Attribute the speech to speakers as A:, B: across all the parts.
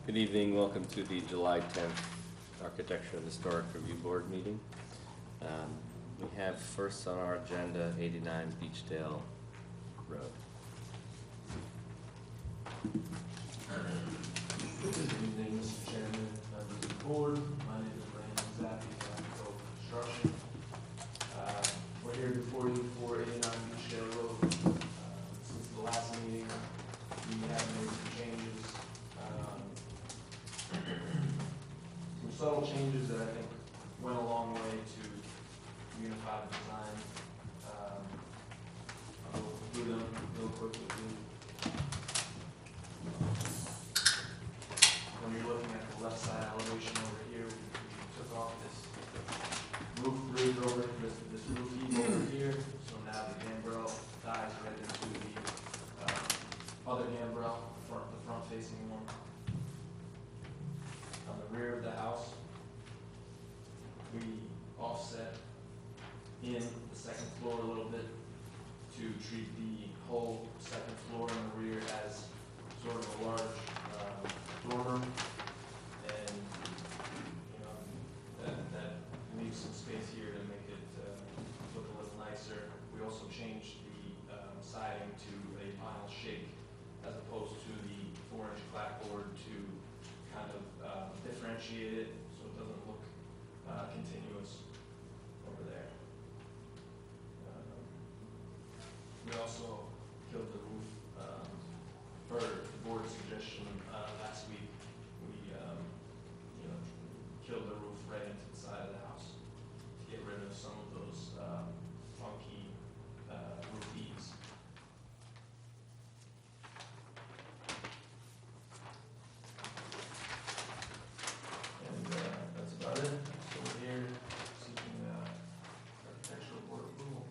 A: Good evening, welcome to the July 10th Architecture and Historic Review Board meeting. We have first on our agenda 89 Beachdale Road.
B: Good evening, Mr. Chairman, members of the board. My name is Brandon Zappi, I'm Construction. We're here before you for 89 Beachdale Road. Since the last meeting, we have made some changes. Some subtle changes that I think went a long way to unify the design. I'll go through them real quickly. When you're looking at the left side elevation over here, we took off this roof bridge over this roof eave over here. So now the gambrel dies right into the other gambrel, the front facing one. On the rear of the house, we offset in the second floor a little bit to treat the whole second floor in the rear as sort of a large dormer, and that leaves some space here to make it look a little nicer. We also changed the siding to a vinyl shake as opposed to the 4-inch clapboard to kind of differentiate it so it doesn't look continuous over there. We also killed the roof per the board's suggestion last week. We killed the roof right into the side of the house to get rid of some of those funky roof eaves. And that's about it. So we're here seeking architectural board approval.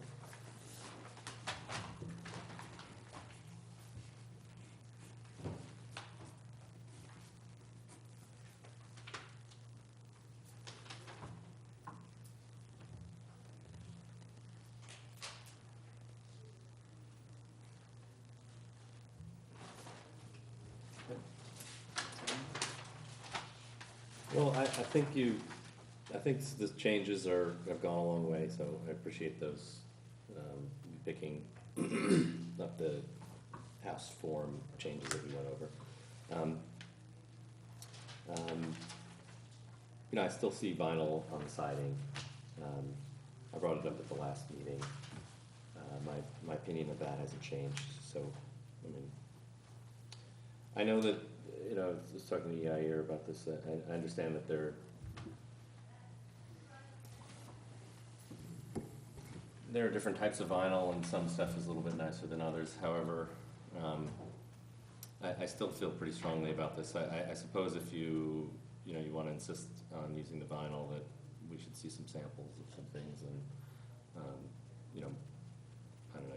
A: Well, I think the changes have gone a long way, so I appreciate those, picking up the house form changes that we went over. I still see vinyl on the siding. I brought it up at the last meeting. My opinion of that hasn't changed, so, I mean, I know that, I was talking to Yair about this. I understand that there are different types of vinyl, and some stuff is a little bit nicer than others. However, I still feel pretty strongly about this. I suppose if you want to insist on using the vinyl, that we should see some samples of some things, and I don't know,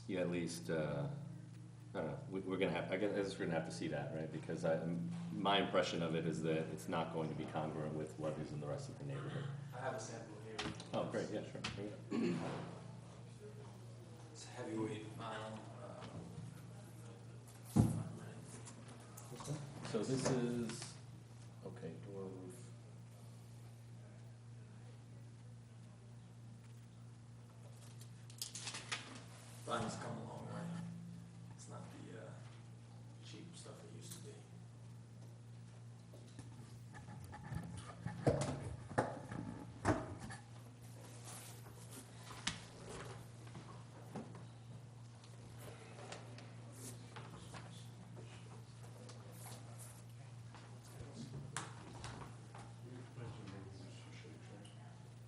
A: you at least. I don't know. We're gonna have. I guess we're gonna have to see that, right? Because my impression of it is that it's not going to be congruent with what is in the rest of the neighborhood.
B: I have a sample here.
A: Oh, great. Yeah, sure.
B: It's heavyweight vinyl.
A: So this is okay. Door roof.
B: Vinyl's come a long way. It's not the cheap stuff it used to be.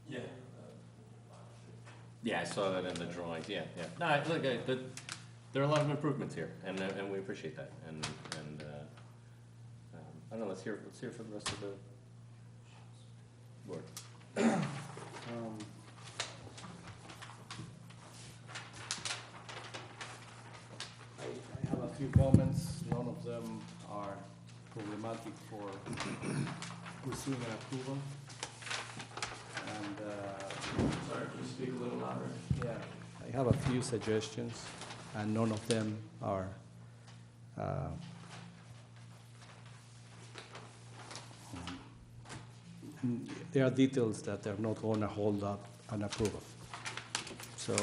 B: Yeah.
A: Yeah, I saw that in the drawings. Yeah, yeah. No, look, there are a lot of improvements here, and we appreciate that. And I don't know. Let's hear for the rest of the board.
C: I have a few comments. None of them are problematic for receiving approval. And
B: Sorry, can you speak a little louder?
C: yeah, I have a few suggestions, and none of them are Uh, There are details that are not going to hold up an approval. So,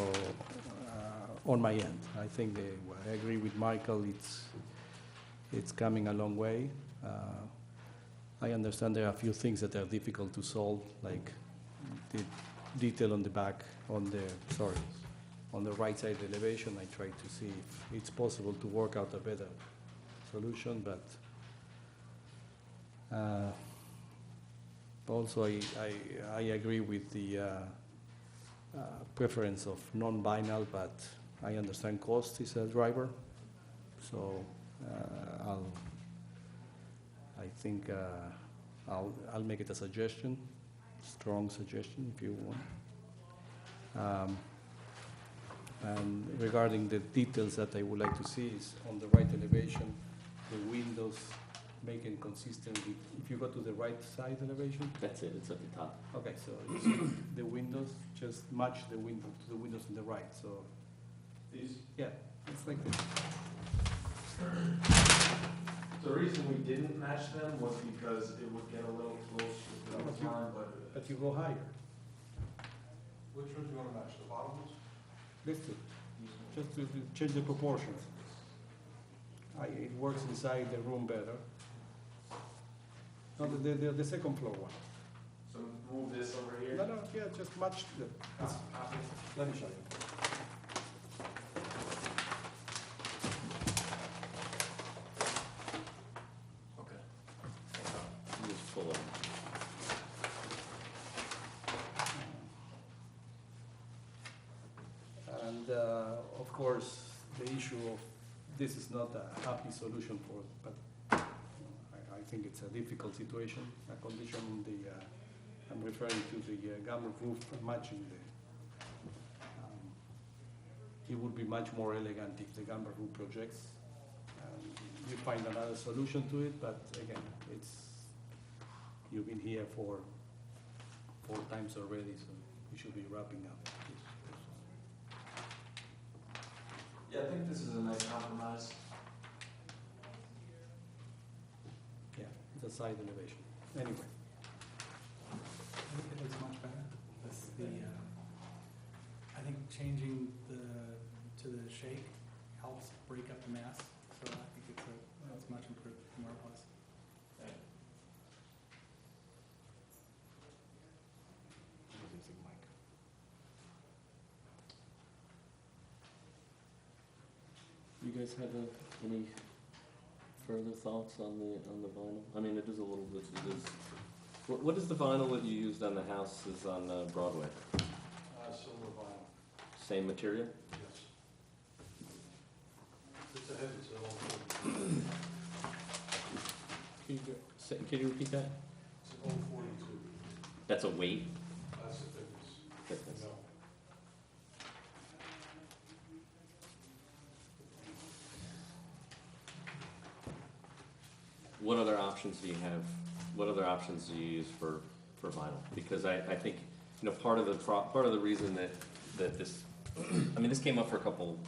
C: on my end, I think I agree with Michael. It's coming a long way. I understand there are a few things that are difficult to solve, like the detail on the back, on the right side elevation. I tried to see if it's possible to work out a better solution, but also I agree with the preference of non-vinyl, but I understand cost is a driver. So I think I'll make it a suggestion, strong suggestion if you want. And regarding the details that I would like to see is on the right elevation, the windows making consistent with, if you go to the right side elevation.
A: That's it, it's at the top.
C: Okay, so you see the windows just match the window to the windows on the right. So
B: These,
C: yeah, it's like this.
B: the reason we didn't match them was because it would get a little close to the
C: But you-
B: line, but.
C: But you go higher.
D: Which ones do you want to match, the bottom ones?
C: Let's do, just to change the proportions. It works inside the room better. No, the second floor one.
B: So move this over here.
C: No, yeah, just match the,
B: Copy.
C: let me show you.
B: Okay.
A: Just pull it.
C: And of course, the issue of this is not a happy solution for, but I think it's a difficult situation, a condition in the, I'm referring to the gamma roof matching the, it would be much more elegant if the gamma roof projects. You find another solution to it, but again, you've been here for 4 times already, so we should be wrapping up.
B: Yeah, I think this is a nice compromise.
C: Yeah, it's a side elevation. Anyway.
D: I think it looks much better. That's the, I think changing to the shake helps break up the mass, so I think it's much improved from where it was.
A: You guys have any further thoughts on the vinyl? I mean, it is a little bit, it is, what is the vinyl that you used on the houses on Broadway?
D: Silver vinyl,
A: Same material?
D: yes. It's a heavy, it's a
A: Can you repeat that?
D: It's an 042.
A: That's a weight?
D: That's the thickness.
A: Thickness.
D: No.
A: What other options do you have? What other options do you use for vinyl? Because I think, part of the reason that this, I mean, this came up for a couple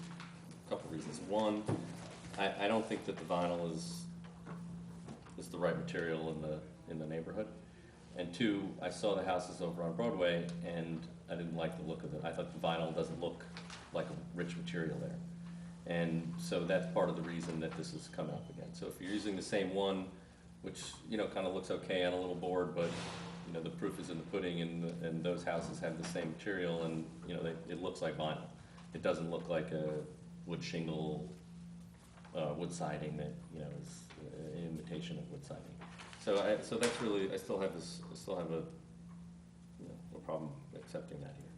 A: reasons. One, I don't think that the vinyl is the right material in the neighborhood. And two, I saw the houses over on Broadway and I didn't like the look of it. I thought the vinyl doesn't look like a rich material there. And so that's part of the reason that this is coming up again. So if you're using the same one, which, kind of looks okay on a little board, but, the proof is in the pudding, and those houses have the same material, and, it looks like vinyl. It doesn't look like a wood shingle, wood siding that, is an imitation of wood siding. So that's really, I still have a, no problem accepting that here.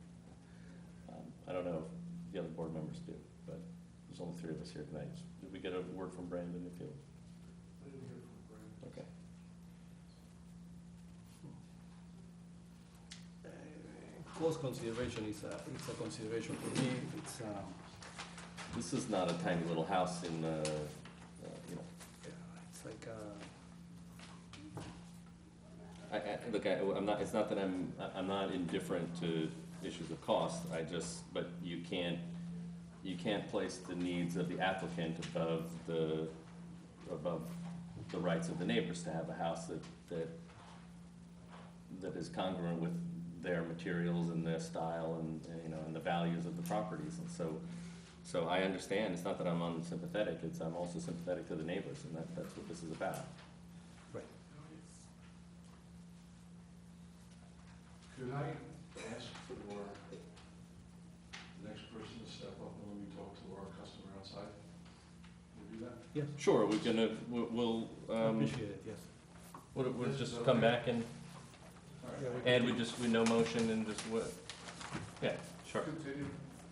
A: I don't know if the other board members do, but there's only 3 of us here tonight. Did we get a word from Brandon if you?
D: I didn't hear from Brandon.
A: Okay.
C: Cost consideration is it's a consideration for me.
A: This is not a tiny little house in,
C: Yeah, it's like
A: look, I'm not, it's not that I'm not indifferent to issues of cost, but you can't place the needs of the applicant above the above the rights of the neighbors to have a house that is congruent with their materials and their style and, you know, and the values of the properties. And so I understand, it's not that I'm unsympathetic, it's I'm also sympathetic to the neighbors, and that's what this is about.
C: Right.
E: Could I ask for the next person to step up and let me talk to our customer outside? Can we do that?
C: Yes,
A: Sure, we'll,
C: appreciate it, yes.
A: we'll just come back and,
E: All
C: Yeah,
E: right.
A: and we no motion and just what, yeah, sure.
E: Continue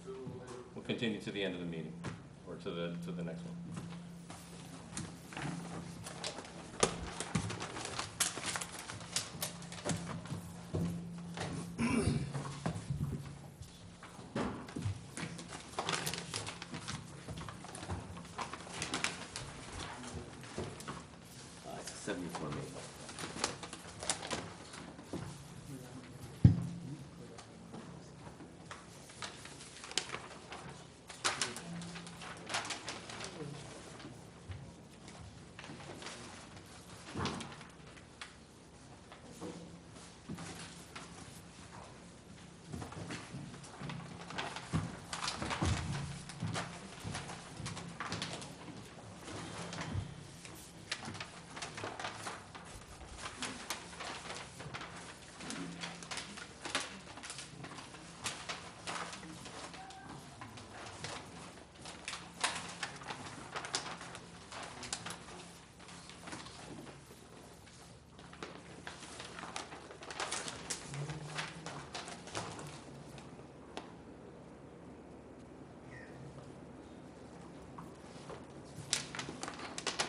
E: to later.
A: We'll continue to the end of the meeting, or to the next one. It's 74 Maple.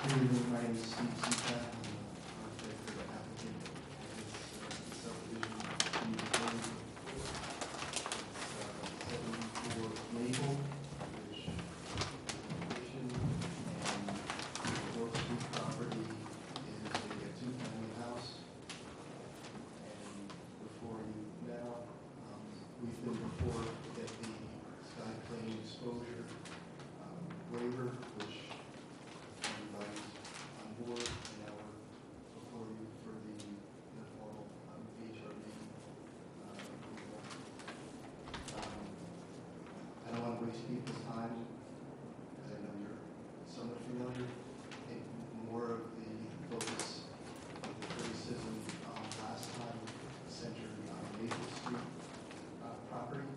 F: Good evening, my name is Steve Seachat, I'm the architect for the applicant of this subdivision. It's 74 Maple, which location, and the North Street property is a two-family house. And before you now, we've been before to get the sky plane exposure waiver, which everybody's on board, and now we're before you for the formal HRB approval. I don't want to waste people's time, because I know you're somewhat familiar. I think more of the focus of the criticism last time centered on Maple Street property.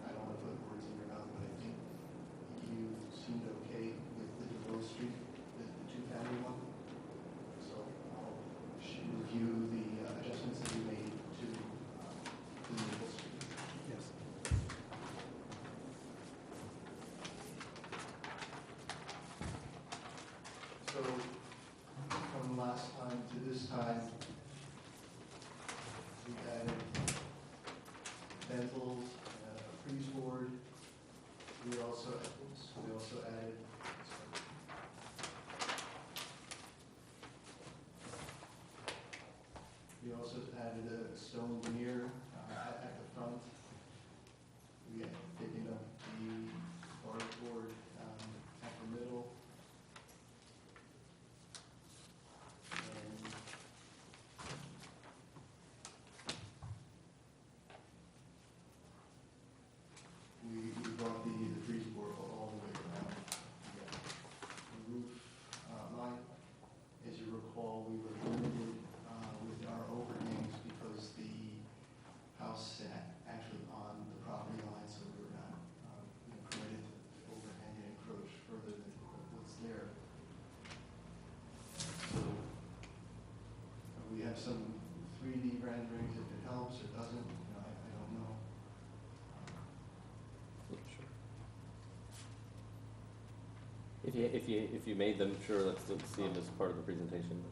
F: I don't want to put words in your mouth, but I think you seemed okay with the DeVoe Street, the two-family one. So I'll review the adjustments that you made to Maple Street.
C: Yes.
F: So from last time to this time, we added bentles, a freeze board. We also added, we also added a stone veneer at the front. We had taken up the cardboard at the middle. And we brought the freeze board all the way around the roof line. As you recall, we were limited with our overhangs because the house sat actually on the property line, so we were not permitted to overhang and encroach further than what's there. So we have some 3D renderings, if it helps or doesn't, I don't know.
A: Sure. If you made them, sure, let's see them as part of the presentation.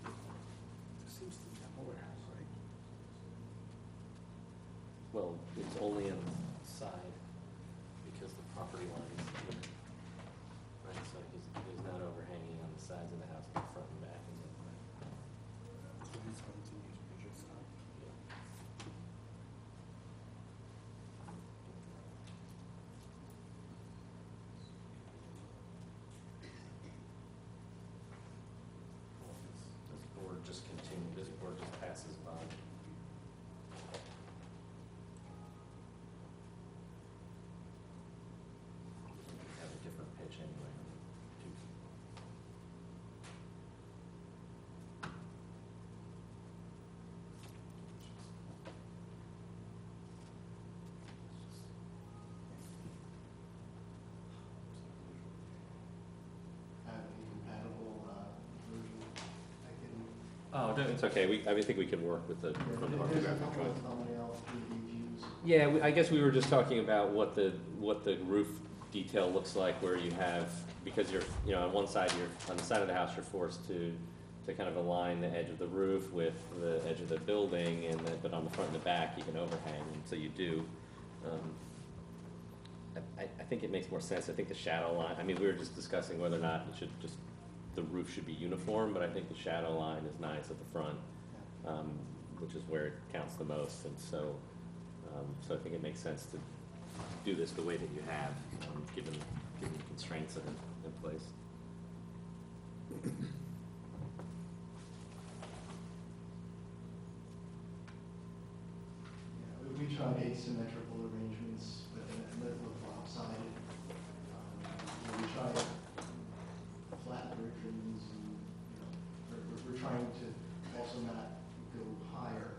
C: There seems to be a warehouse, right?
A: Well, it's only on the side because the property line is here. Right, so he's not overhanging on the sides of the house, in the front and back.
C: So this continues
A: Oh, no, it's okay, I think we can work with the, from the
F: There's a
A: orthographic
F: couple
A: drawing.
F: of thumbnail 3D views.
A: Yeah, I guess we were just talking about what the roof detail looks like where you have, because you're, you know, on one side, on the side of the house, you're forced to kind of align the edge of the roof with the edge of the building, but on the front and the back, you can overhang, and so you do. I think it makes more sense. I think the shadow line, I mean, we were just discussing whether or not it should just, the roof should be uniform, but I think the shadow line is nice at the front, which is where it counts the most, and so I think it makes sense to do this the way that you have, given the constraints that are in place.
F: Yeah, we tried asymmetrical arrangements, but that look lopsided. We tried flat versions, and we're trying to also not go higher.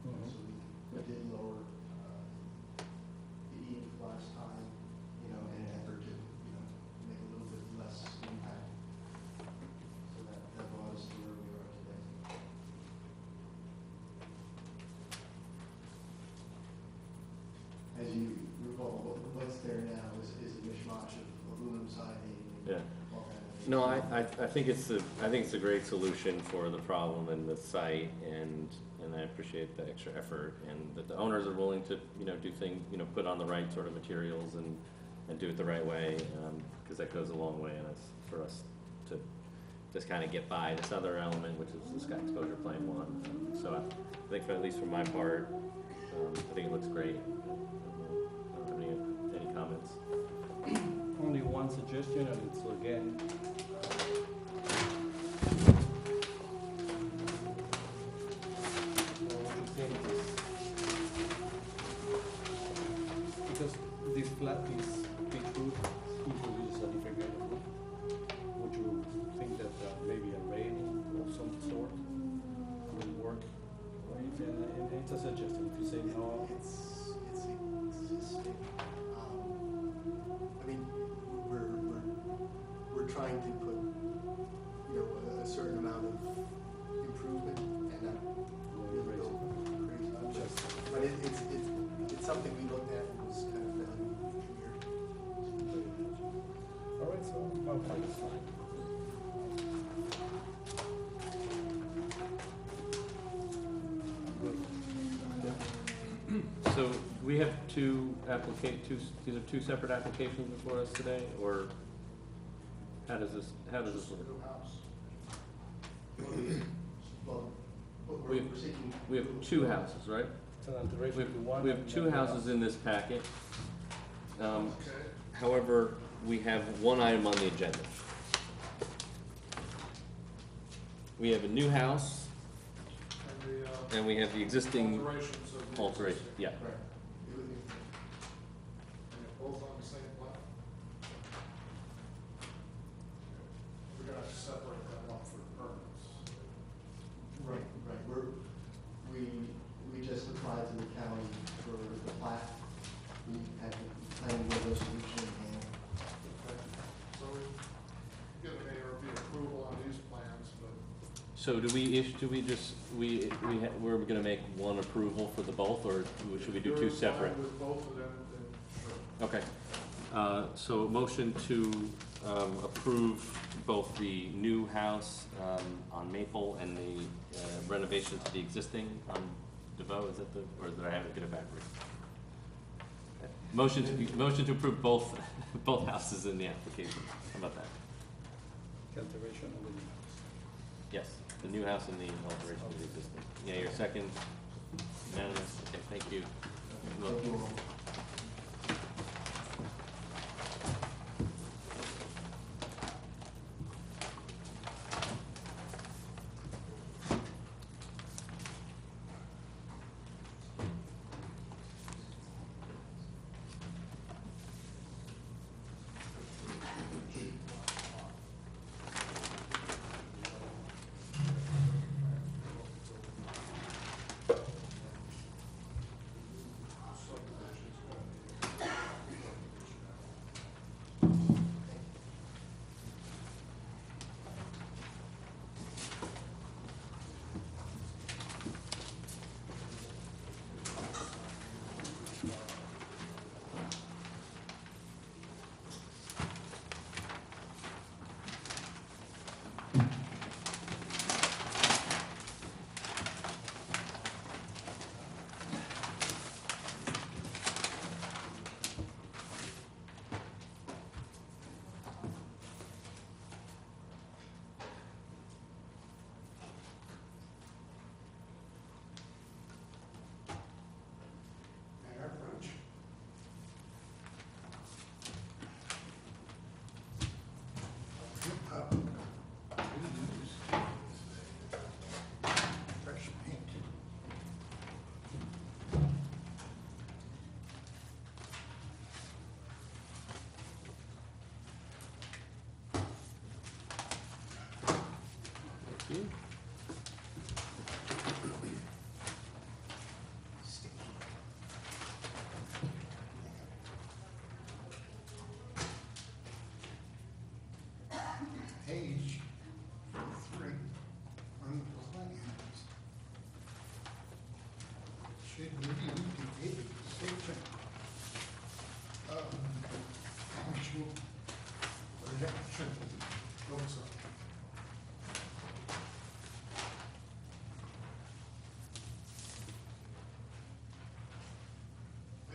F: So we did lower the eave last time, in an effort to make a little bit less impact. So that brought us to where we are today. As you recall, what's there now is a mishmash of aluminum siding and
A: Yeah.
F: all that.
A: No, I think it's a great solution for the problem and the site, and I appreciate the extra effort, and that the owners are willing to, do things, put on the right sort of materials and do it the right way, because that goes a long way in for us to just kind of get by this other element, which is the sky exposure plan one. So I think at least for my part, I think it looks great. I don't have any comments.
C: Only one suggestion, and it's again, what you think is, because this pitch roof introduces a different kind of roof, would you think that maybe a railing of some sort will work? Or and it's a suggestion, if you say no.
F: It's existing. I mean, we're trying to put, a certain amount of improvement and not really go crazy. But it's something we looked at and was kind of fairly weird.
C: All right, so okay, it's fine.
A: So we have these are two separate applications before us today, or how does this work?
F: Well,
A: We-
F: we're seeking.
A: We have two houses, right?
C: It's an alteration to one.
A: We have
C: and
A: two
C: then the
A: houses in this packet.
E: Okay.
A: However, we have one item on the agenda. We have a new house,
E: And the,
A: and we have the existing
E: alterations of the.
A: alteration, yeah.
F: Right.
E: And they're both on the same plan? We're gonna have to separate that up for permits.
F: Right. We just applied to the county for the plat. We had the planning board resolution in hand.
E: Okay. So we get an ARB approval on these plans, but
A: So we're gonna make one approval for the both, or should we do
E: if
A: two
E: you're fine
A: separate?
E: with both of them, then sure.
A: Okay, so motion to approve both the new house on Maple and the renovation to the existing on DeVoe, is that or did I have it, get it backwards? Okay. Motion to approve both houses in the application, how about that?
C: Alteration of the new house.
A: Yes, the new house and the alteration to the existing. Yeah, your second, unanimous, okay, thank you.
F: Thank you all.
E: Subdivisions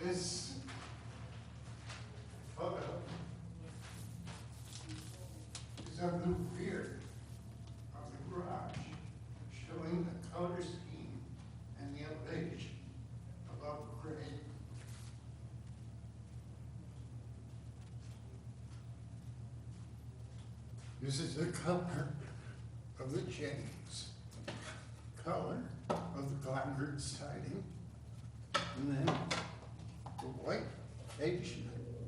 E: This photo is of the rear of the garage, showing the color scheme and the elevation above grade. This is the color of the Jennings, color of the clapboard siding, and then the white edge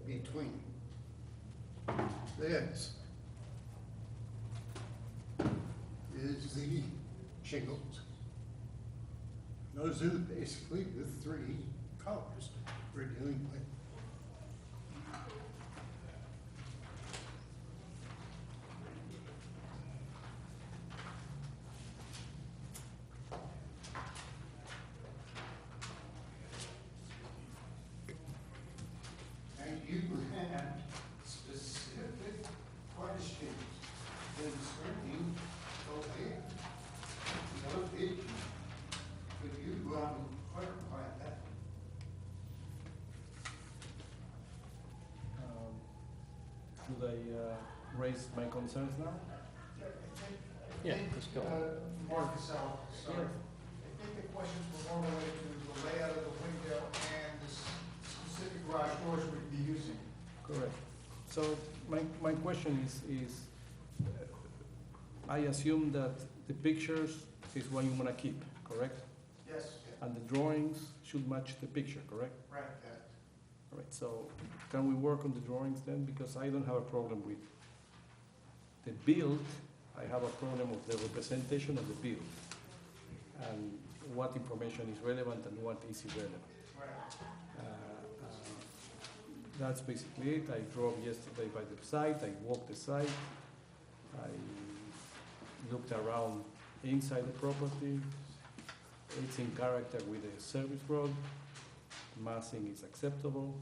E: between. This is the shingles. Those are basically the three colors we're dealing with. And you had specific questions concerning the elevation. Could you clarify that?
C: Should I raise my concerns now?
A: Yeah, just go on.
E: Marcus out, sorry.
C: Sure.
E: I think the questions were more related to the layout of the window and the specific garage doors we'd be using.
C: Correct. So my question is I assume that the pictures is what you want to keep, correct?
E: Yes.
C: And the drawings should match the picture, correct?
E: Right.
C: All right, so can we work on the drawings then? Because I don't have a problem with the build, I have a problem with the representation of the build and what information is relevant and what is irrelevant.
E: Right.
C: That's basically it. I drove yesterday by the site, I walked the site, I looked around inside the property. It's in character with the service road, massing is acceptable,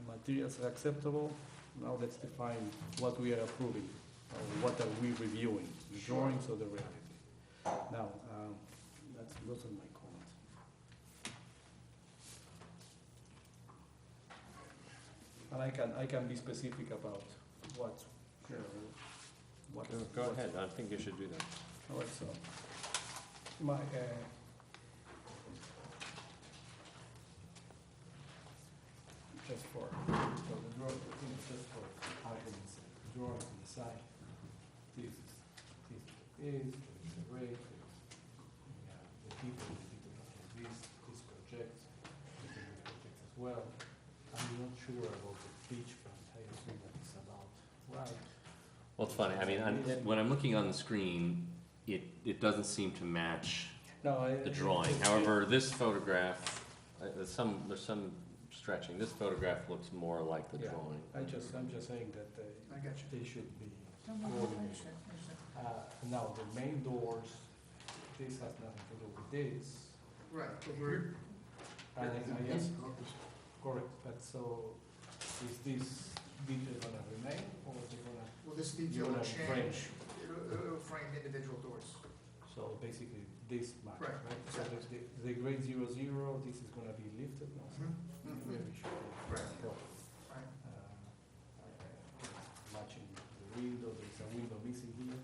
C: materials are acceptable. Now let's define what we are approving, or what are we reviewing, the drawings or the reality. Now, those are my comments. And I can be specific about what, what.
A: Go ahead, I think you should do that.
C: All right, so, my, just for, so the drawing, just for argument's sake, the drawing on the side, this is the rate, the people of this project, as well. I'm not sure about the beach front, I assume that it's about, right?
A: Well, it's funny, I mean, when I'm looking on the screen, it doesn't seem to match
C: No,
A: the drawing. However, this photograph, there's some stretching. This photograph looks more like the
C: Yeah.
A: drawing.
C: I'm just saying that
E: I got you.
C: they should be coordinated. Now, the main doors, this has nothing to do with this.
E: Right, but we're.
C: And I guess, correct, but so, is this detail gonna remain, or is it gonna,
E: Well, this
C: you
E: detail will
C: wanna frame?
E: change, it'll frame individual doors.
C: So basically, this match,
E: Right,
C: right? So the grade 0, 0, this is gonna be lifted, no? Maybe should be.
E: Right.
C: proper.
E: Right.
C: Matching the window, there's a window missing here.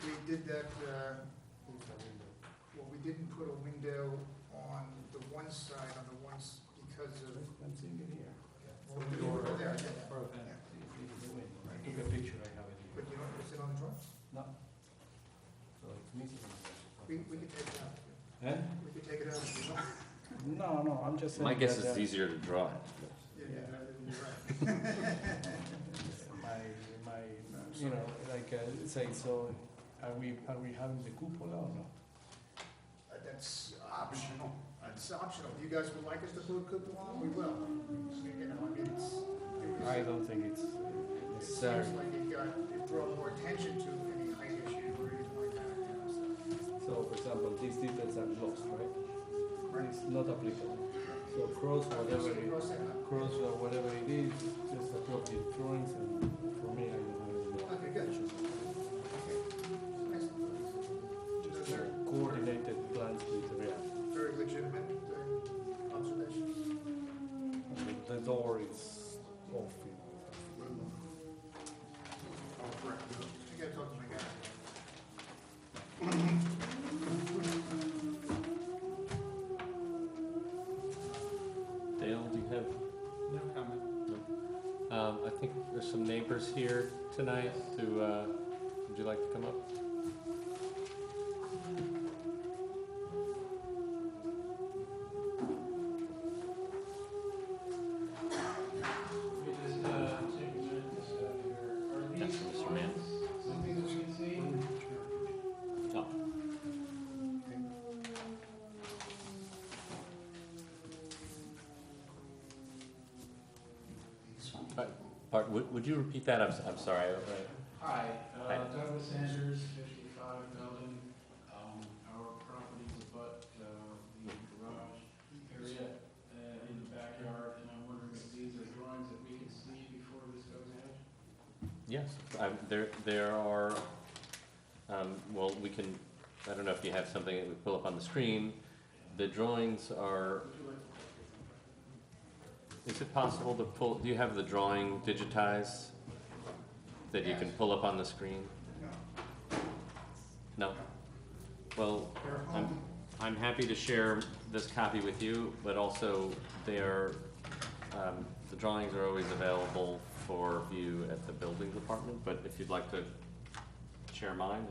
E: We did that,
C: There's a window.
E: well, we didn't put a window on the one side, because of.
C: I'm seeing it here.
E: Well, we were there, yeah.
C: Perfect.
E: Yeah.
C: This is the window. I took a picture, I have it
E: But
C: here.
E: you don't, is it on the drawing?
C: No. So it's missing.
E: We could take it out.
C: Eh?
E: We could take it out if you want.
C: No, I'm just saying.
A: My guess
C: that,
A: is it's easier to draw it.
E: Yeah, you're right.
C: My, you know, like, say, so, are we having the cupola or no?
E: That's optional. It's optional. If you guys would like us to put a cupola on, we will. You know, I mean,
C: I don't think it's
E: it
C: necessary.
E: seems like it brought more attention to any height issue or anything like that, you know, so.
C: So, for example, these details are lost, right?
E: Right.
C: not applicable. So cross whatever it is, just approve the drawings, and for me, I don't have any
E: Okay, good.
C: issues.
E: Okay. Excellent.
C: Just
E: Those are
C: coordinated plans with the real.
E: very legitimate observations.
C: The door is off.
E: All correct. You gotta talk to my guy.
A: Dale, do you have?
D: No comment.
A: I think there's some neighbors here tonight to, would you like to come up? That's Mr. Mann.
E: Something that we can see?
A: Oh, Bart, would you repeat that? I'm sorry.
G: Hi,
A: Hi.
G: Douglas Sanders, 55 Belden. Our properties abut the garage area in the backyard, and I'm wondering if these are drawings that we can see before this goes ahead?
A: Yes, there are, well, we can, I don't know if you have something that we pull up on the screen. The drawings are, is it possible to pull, do you have the drawing digitized that you can pull up on the screen?
E: No.
A: No? Well,
E: They're home.
A: I'm happy to share this copy with you, but also they are, the drawings are always available for view at the building department, but if you'd like to share mine,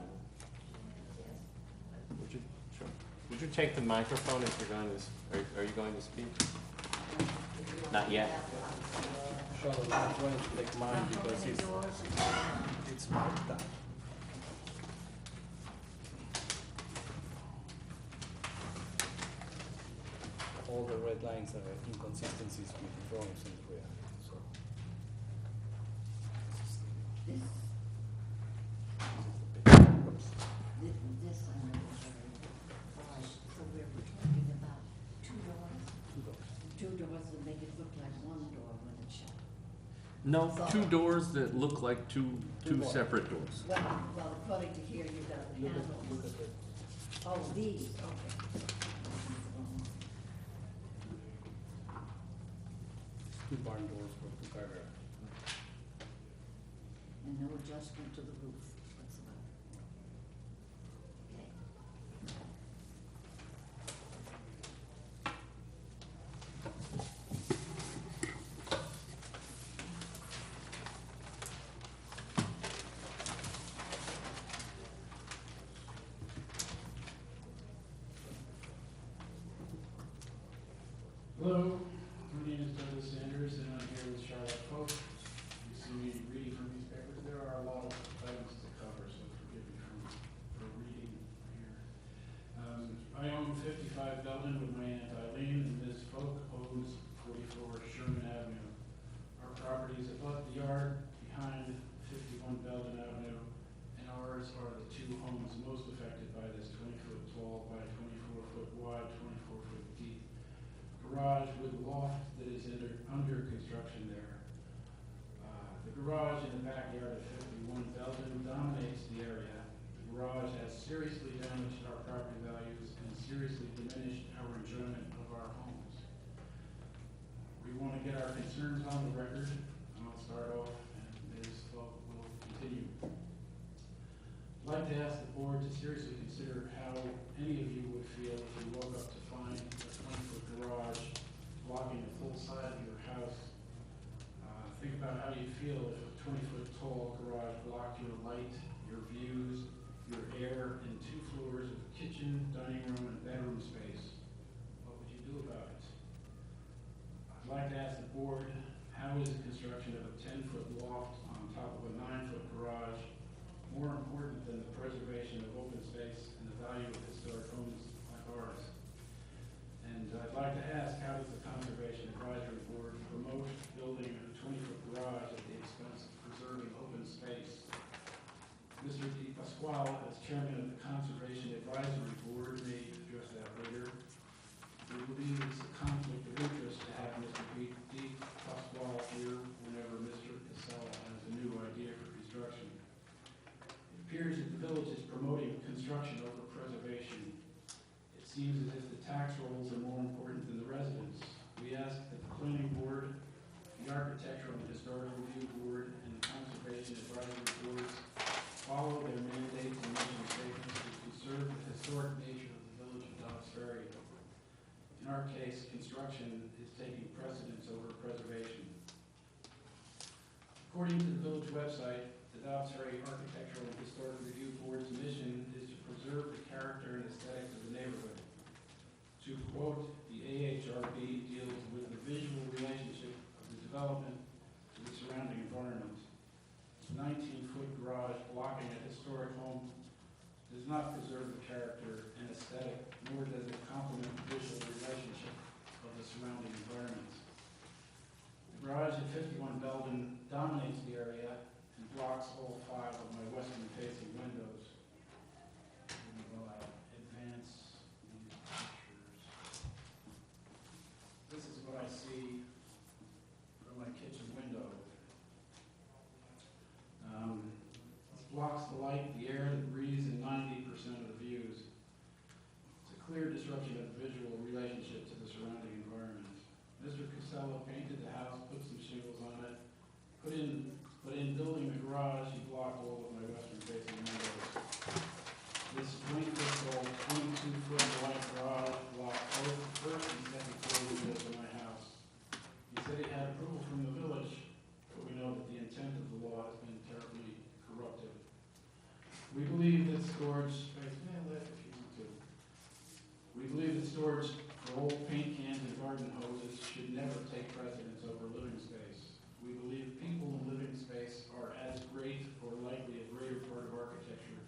A: would you, sure. Would you take the microphone if you're going to, are you going to speak? Not yet?
C: Charlotte, I'm going to take mine because it's marked up. All the red lines are inconsistencies with the drawings in the rear, so.
H: This,
C: This is the picture. Oops.
H: this I know is very large, so we're talking about two doors that make it look like one door when it's shut.
A: No, two doors that look like two separate doors.
H: Well, according to here, you've got the
C: Look at
H: panels.
C: the,
H: Oh, these, okay.
C: two barn doors for two car garage.
H: And no adjustment to the roof whatsoever. Okay.
G: Hello, my name is Douglas Sanders, and I'm here with Charlotte Pope. You see me reading from these papers. There are a lot of items to cover, so forgive me for reading here. I own 55 Belden with my Aunt Eileen, and Ms. Folk owns 44 Sherman Avenue. Our properties abut the yard behind 51 Belden Avenue, and ours are the two homes most affected by this 20-foot tall by 24-foot wide, 24-foot deep garage with loft that is under construction there. The garage in the backyard of 51 Belden dominates the area. The garage has seriously damaged our property values and seriously diminished our enjoyment of our homes. We want to get our concerns on the record, and I'll start off, and Ms. Falk will continue. I'd like to ask the board to seriously consider how any of you would feel if you woke up to find a 20-foot garage blocking the full side of your house. Think about how you feel if a 20-foot tall garage blocked your light, your views, your air, and 2 floors of kitchen, dining room, and bedroom space. What would you do about it? I'd like to ask the board, how is the construction of a 10-foot loft on top of a 9-foot garage more important than the preservation of open space and the value of historic homes like ours? And I'd like to ask, how does the Conservation Advisory Board promote building a 20-foot garage at the expense of preserving open space? Mr. Di Pasquale, as chairman of the Conservation Advisory Board, may address that later. We believe seems as if the tax rolls are more important than the residents. We ask that the planning board, the architectural and historical review board, and the conservation advisory boards follow their mandates and mission statements to conserve the historic nature of the village of Dobbs Ferry. In our case, construction is taking precedence over preservation. According to the village website, the Dobbs Ferry Architectural and Historic Review Board's mission is to preserve the character and aesthetics of the neighborhood. To quote, the AHRB deals with the visual relationship of the development to the surrounding environment. 19-foot garage blocking a historic home does not preserve the character and aesthetic, nor does it complement the visual relationship of the surrounding environment. The garage at 51 Belden dominates the area and blocks all 5 of my western-facing windows. While I advance these pictures, this is what I see from my kitchen window. Blocks the light, the air, the breeze, and 90% of the views. It's a clear disruption of the visual relationship to the surrounding environment. Mr. Casella painted the house, put some shingles on it, but in building the garage, he blocked all of my western-facing windows. This 20-foot tall, 22-foot wide garage blocked both the first and second floor windows of my house. He said he had approval from the village, but we know that the intent of the law has been terribly corrupted. We believe that storage space, we believe that storage for old paint cans and garden hoses should never take precedence over living space. We believe people in living space are as great or likely a greater part of architecture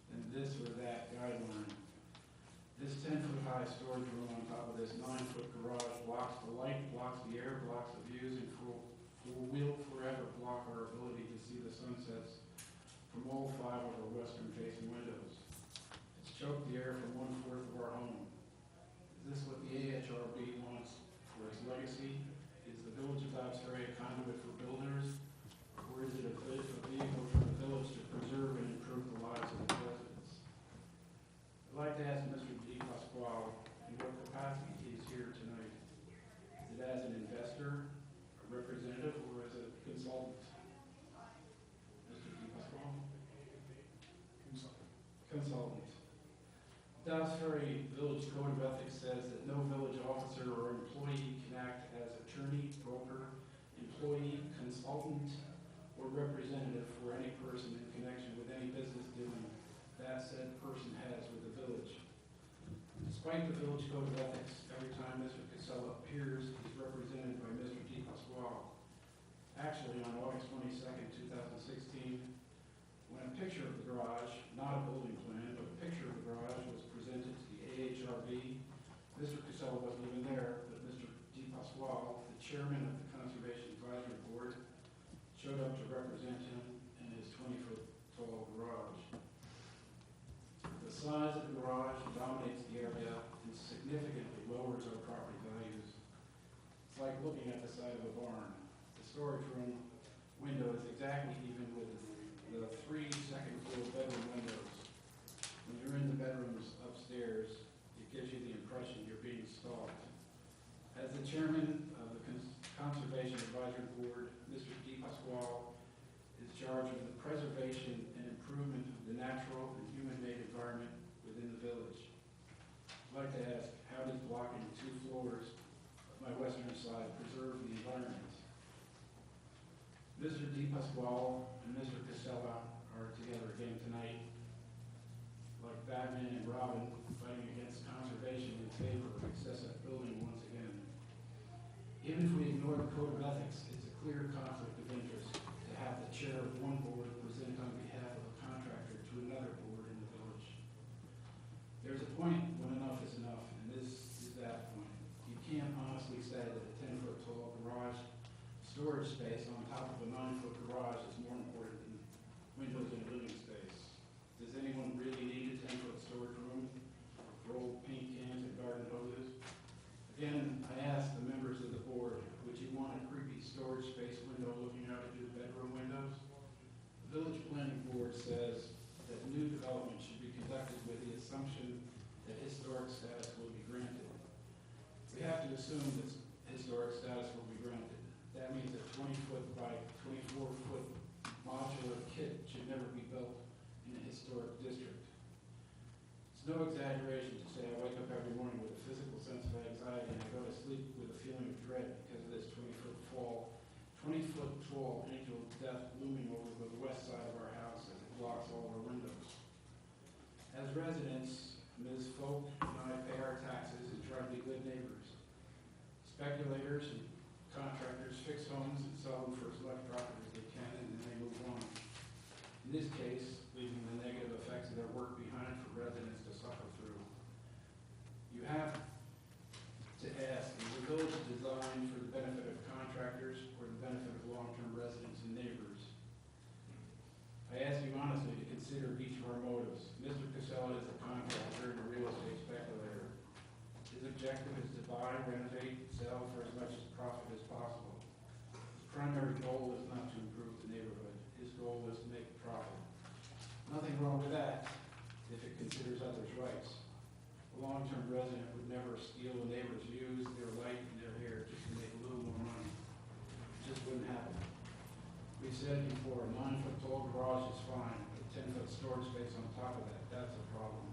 G: than this or that guideline. This 10-foot high storage room on top of this 9-foot garage blocks the light, blocks the air, blocks the views, and will forever block our ability to see the sunsets from all 5 of our western-facing windows. It's choked the air from 1/4 of our home. Is this what the AHRB wants for its legacy? Is the village of Dobbs Ferry a conduit for builders, or is it a vehicle for the village to preserve and improve the lives of its residents? I'd like to ask Mr. Di Pasquale in what capacity he is here tonight. Is it as an investor, a representative, or as a consultant? Mr. Di Pasquale? Consultant. Dobbs Ferry Village Code of Ethics says that no village officer or employee can act as attorney, broker, employee, consultant, or representative for any person in connection with any business dealing that said person has with the village. Despite the Village Code of Ethics, every time Mr. Casella appears, he's represented by Mr. Di Pasquale. Actually, on August 22nd, 2016, when a picture of the garage, not a building plan, but a picture of the garage was presented to the AHRB, Mr. Casella wasn't even there, but Mr. Di Pasquale, the chairman of the Conservation Advisory Board, showed up to represent him in his 20-foot tall garage. The size of the garage dominates the area and significantly lowers our property values. It's like looking at the side of a barn. The storage room window is exactly even with the 3 second-floor bedroom windows. When you're in the bedrooms upstairs, it gives you the impression you're being stalked. As the chairman of the Conservation Advisory Board, Mr. Di Pasquale is charged with the preservation and improvement of the natural and human-made environment within the village. I'd like to ask, how does blocking 2 floors of my western side preserve the environment? Mr. Di Pasquale and Mr. Casella are together again tonight, like Batman and Robin fighting against conservation in favor of excessive building once again. Even if we ignore the Code of Ethics, it's a clear conflict of interest to have the chair of one board present on behalf of a contractor to another board in the village. There's a point when enough is enough, and this is that point. You can't honestly say that a 10-foot tall garage storage space on top of a 9-foot garage is more important than windows in a living space. Does anyone really need a 10-foot storage room for old paint cans and garden hoses? Again, I ask the members of the board, would you want a creepy storage space window looking out at your bedroom windows? The village planning board says that new development should be conducted with the assumption that historic status to assume that historic status will be granted. That means a 20-foot by 24-foot modular kit should never be built in a historic district. It's no exaggeration to say I wake up every morning with a physical sense of anxiety and I go to sleep with a feeling of dread because of this 20-foot tall angel of death looming over the west side of our house as it blocks all our windows. As residents, Ms. Folk and I pay our taxes and try to be good neighbors. Speculators and contractors fix homes and sell them for as much profit as they can, and then they move on. In this case, leaving the negative effects of their work behind for residents to suffer through. You have to ask, is the village designed for the benefit of contractors or the benefit of long-term residents and neighbors? I ask you honestly to consider each of our motives. Mr. Casella is a contractor and a real estate speculator. His objective is to buy, renovate, sell for as much profit as possible. His primary goal is not to improve the neighborhood. His goal is to make a profit. Nothing wrong with that if it considers others' rights. A long-term resident would never steal a neighbor's views, their light, and their hair just to make a little more money. It just wouldn't happen. We said before, a 9-foot tall garage is fine, but 10-foot storage space on top of that, that's a problem.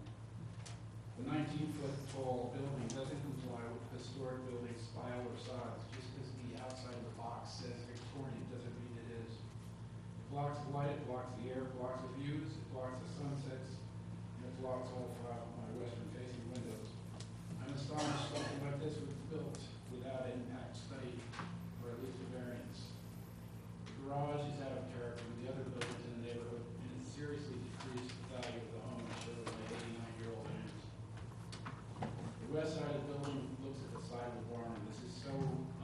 G: The 19-foot tall building doesn't comply with historic building's style or size. Just because the outside of the box says Victorian doesn't mean it is. It blocks the light, it blocks the air, it blocks the views, it blocks the sunsets, and it blocks all 5 of my western-facing windows. I'm astonished something like this was built without an impact study, or at least a variance. The garage is out of character with the other buildings in the neighborhood, and it seriously decreased the value of the home shown by 89-year-old owners. The west side of the building looks at the side of the barn, and this is so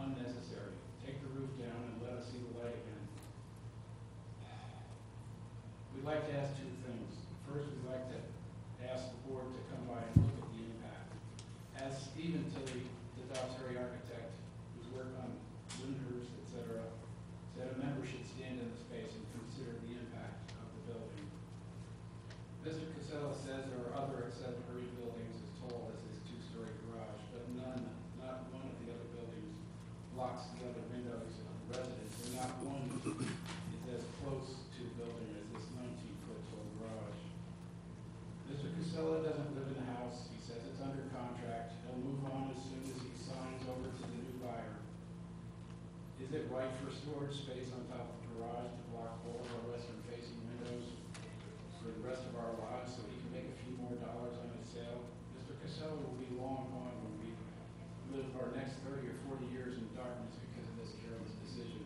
G: unnecessary. Take the roof down and let us see the light again. We'd like to ask 2 things. First, we'd like to ask the board to come by and look at the impact. As Stephen Tilley, the Dobbs-Harry architect, who's worked on Lyndhurst, etc., said a member should stand in the space and consider the impact of the building. Mr. Casella says there are other accessory buildings as tall as this 2-story garage, but not one of the other buildings blocks the other windows of the residents, and not one is as close to the building as this 19-foot tall garage. Mr. Casella doesn't live in the house. He says it's under contract. He'll move on as soon as he signs over to the new buyer. Is it right for storage space on top of the garage to block all of our western-facing windows for the rest of our lives so he can make a few more dollars on his sale? Mr. Casella will be long gone when we live our next 30 or 40 years in darkness because of this careless decision.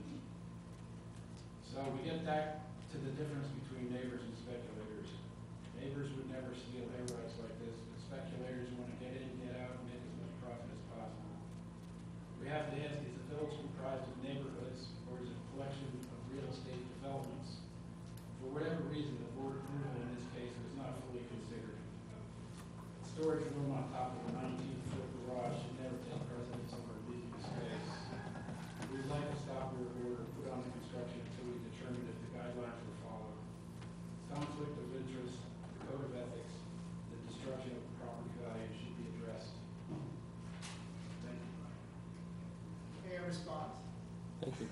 G: So we get back to the difference between neighbors and speculators. Neighbors would never steal hay rights like this, but speculators want to get in, get out, and make as much profit as possible. We have to ask, is the village comprised of neighborhoods, or is it a collection of real estate developments? For whatever reason, the board approval in this case was not fully considered. A storage room on top of a 19-foot garage should never take precedence over leaving the space. We'd like to stop your order, put on the construction until we determine if the guidelines were followed. Conflict of interest, the code of ethics, the destruction of property value should be addressed. Thank you.
D: Okay, a response?
A: Thank you.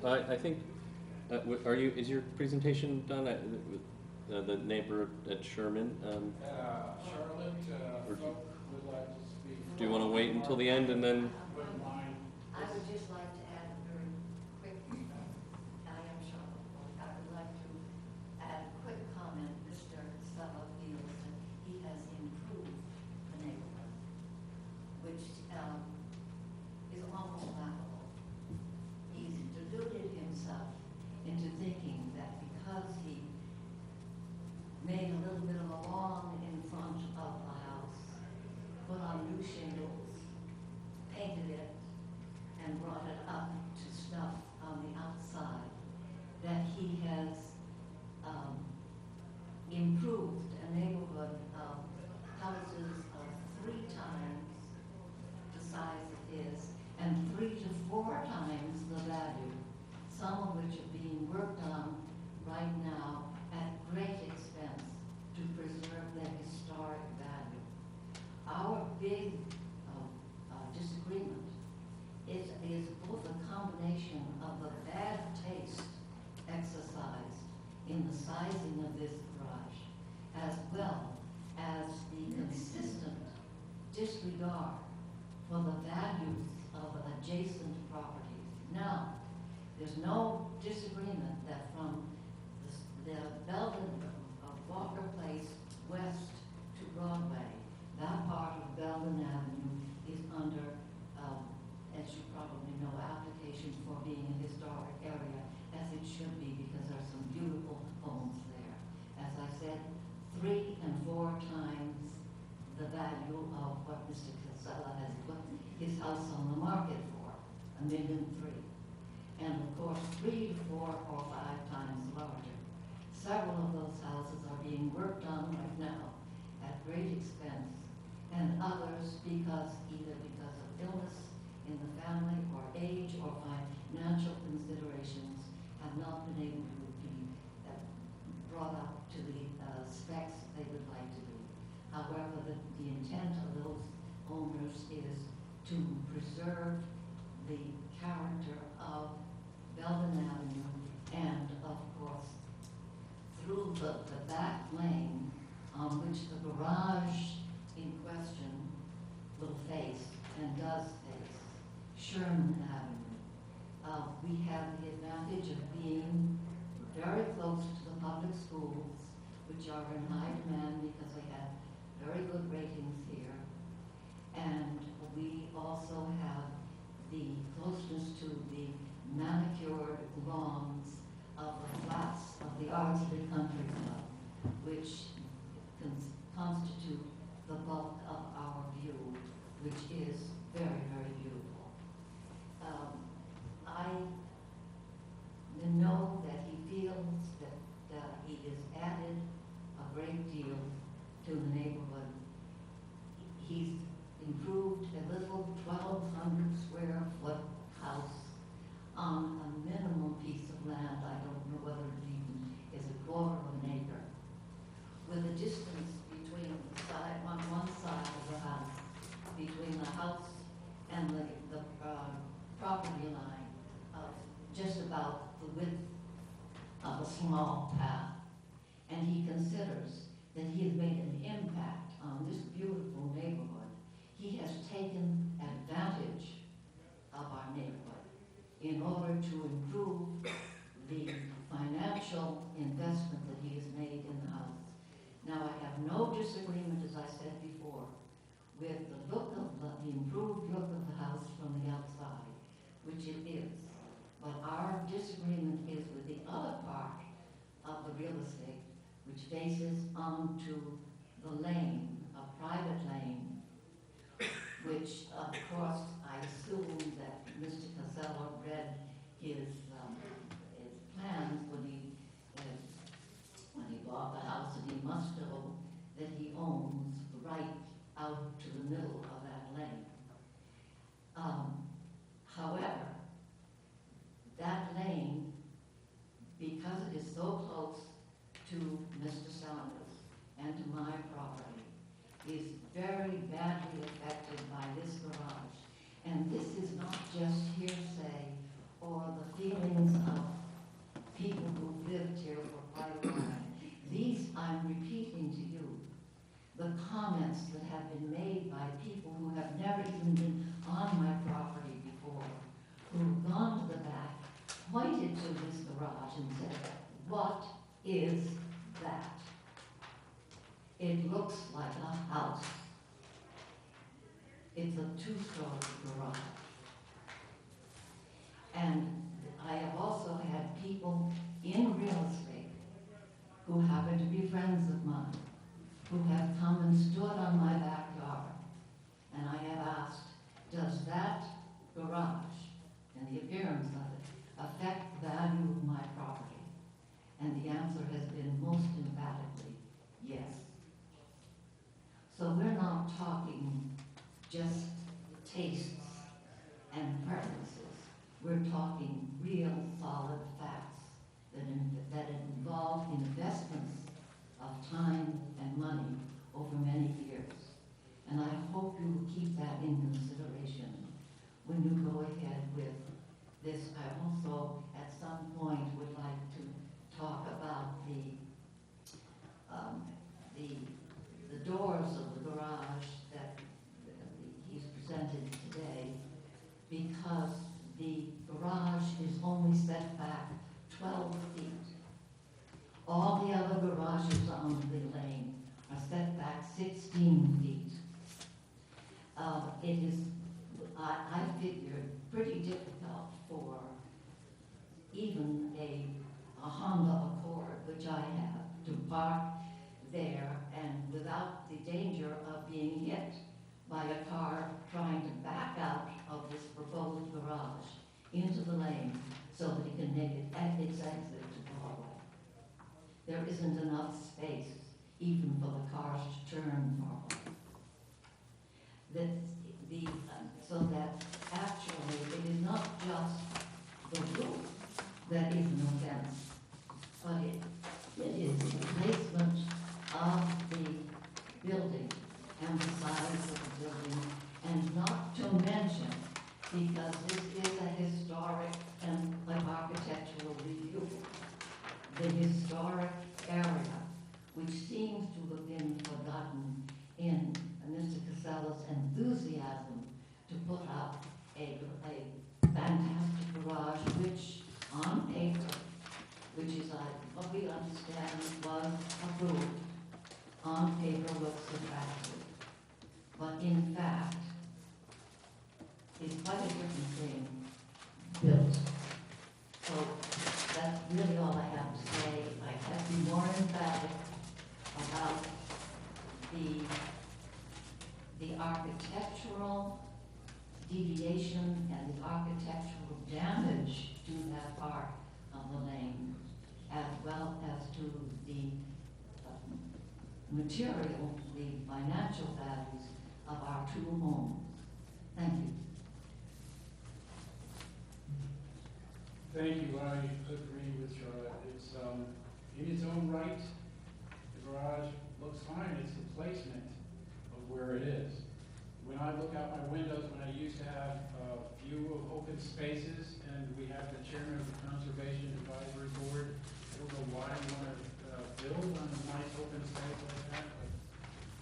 A: I think, is your presentation done? The neighbor at Sherman?
G: Charlotte,
A: Or-
G: Folk would like to speak.
A: Do you want to wait until the end and then?
G: Wouldn't mind.
H: I would just like to add a very quick, I am Charlotte Folk. I would like to add a quick comment. Mr. Casella feels that he has improved the neighborhood, which is almost laughable. He's deluded himself into thinking that because he made a little bit of a lawn in front of the house, put on new shingles, painted disregard for the values of adjacent properties. Now, there's no disagreement that from the Belden of Walker Place west to Broadway, that part of Belden Avenue is under, as you probably know, application for being a historic area, as it should be, because there are some beautiful homes there. As I said, 3 and 4 times the value of what Mr. Casella has put his house on the market for, $1.3 million. And of course, 3 to 4 or 5 times larger. Several of those houses are being worked on right now at great expense, and others either because of illness in the family or age or financial considerations have not been able to be brought up to the specs they would like to be. However, the intent of those owners is to preserve the character of Belden Avenue and, of course, through the back lane on which the garage in question will face and does face, Sherman Avenue. We have the advantage of being very close to the public schools, which are in high demand because they have very good ratings here. And we also have the closeness to the manicured lawns of the flats of the Ahrb Country Club, which constitute the bulk of our view, which is very, very beautiful. I know that he feels that he has added a great deal to the neighborhood. He's improved a little 1,200 square foot house on a minimum piece of land. I don't know whether it even is a quarter of an acre, with a distance between on one side of the house, between the house and the property line of just about the width of a small path. And he considers that he has made an impact on this beautiful neighborhood. He has taken advantage of our neighborhood in order to improve the financial investment that he has made in the house. Now, I have no disagreement, as I said before, with the look of the improved look of the house from the outside, which it is. But our disagreement is with the other part of the real estate, which faces onto the lane, a private lane, which, of course, I assume that Mr. Casella read his plans when he bought the house, and he must know that he owns right out to the middle of that lane. However, that lane, because it is so close to Mr. Saunders and to my property, is very badly affected by this garage. And this is not just hearsay or the feelings of people who've lived here for quite a while. These, I'm repeating to you, the comments that have been made by people who have never even been on my property before, who've gone to the back, pointed to this garage and said, "What is that? It looks like a house." It's a 2-story garage. And I have also had people in real estate who happen to be friends of mine, who have come and stood on my backyard. And I have asked, does that garage and the appearance of it affect the value of my property? And the answer has been most emphatically, yes. So we're not talking just tastes and preferences. We're talking real solid facts that involve investments of time and money over many years. And I hope you will keep that in consideration when you go ahead with this. I also, at some point, would like to talk about the doors of the garage that feet. It is, I figure, pretty difficult for even a Honda Accord, which I have, to park there and without the danger of being hit by a car trying to back out of this proposed garage into the lane so that it can make it at its exit to Broadway. There isn't enough space even for the cars to turn Broadway. So that actually it is not just the roof that is an offense, but it is the placement of the building and the size of the building, and not to mention, because this is a historic and like architectural review, the historic area, which seems to have been forgotten in Mr. Casella's enthusiasm to put up a fantastic garage, which on paper, which is what we understand was approved, on paper looks attractive, but in fact is quite a different thing built. So that's really all I have to say. I have to be more emphatic about the architectural deviation and the architectural damage to that part of the lane, as well as to the material, the financial values of our two homes. Thank you.
G: Thank you. I agree with Charlotte. It's in its own right. The garage looks fine. It's the placement of where it is. When I look out my windows, when I used to have a view of open spaces, and we have the chairman of the Conservation Advisory Board, I don't know why you want to build on a nice open space like that, but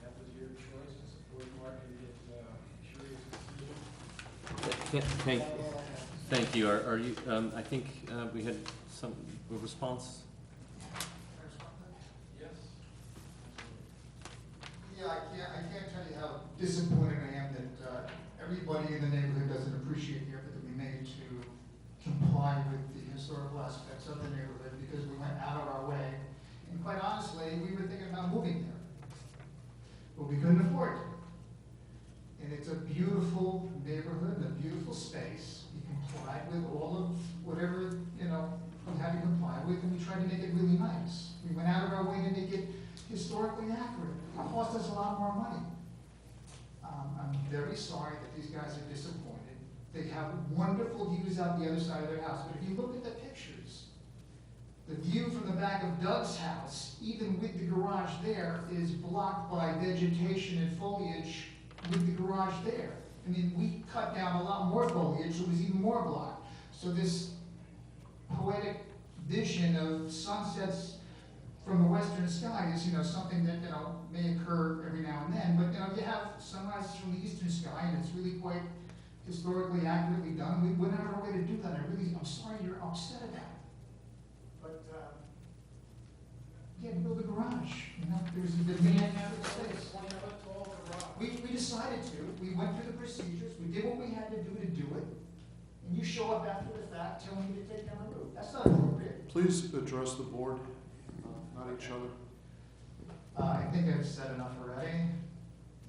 G: that was your choice to support Mark in his curious decision.
A: Thank you. Are you, I think we had a response.
G: Yes.
E: Yeah, I can't tell you how disappointed I am that everybody in the neighborhood doesn't appreciate the effort that we made to comply with the historical aspects of the neighborhood, because we went out of our way. And quite honestly, we were thinking about moving there, but we couldn't afford it. And it's a beautiful neighborhood, a beautiful space. We complied with all of whatever, we had to comply with, and we tried to make it really nice. We went out of our way to make it historically accurate. It cost us a lot more money. I'm very sorry that these guys are disappointed. They have wonderful views out the other side of their house, but if you look at the pictures, the view from the back of Doug's house, even with the garage there, is blocked by vegetation and foliage with the garage there. I mean, we cut down a lot more foliage, so it was even more blocked. So this poetic vision of sunsets from the western sky is, something that, may occur every now and then. But, you have sunrises from the eastern sky, and it's really quite historically accurately done. We went out of our way to do that. I'm sorry you're upset about it. But, yeah, build a garage. There's a demand for space. We decided to. We went through the procedures. We did what we had to do it. And you show up after the fact telling me to take down the roof. That's not appropriate.
I: Please address the board, not each other.
E: I think I've said enough already.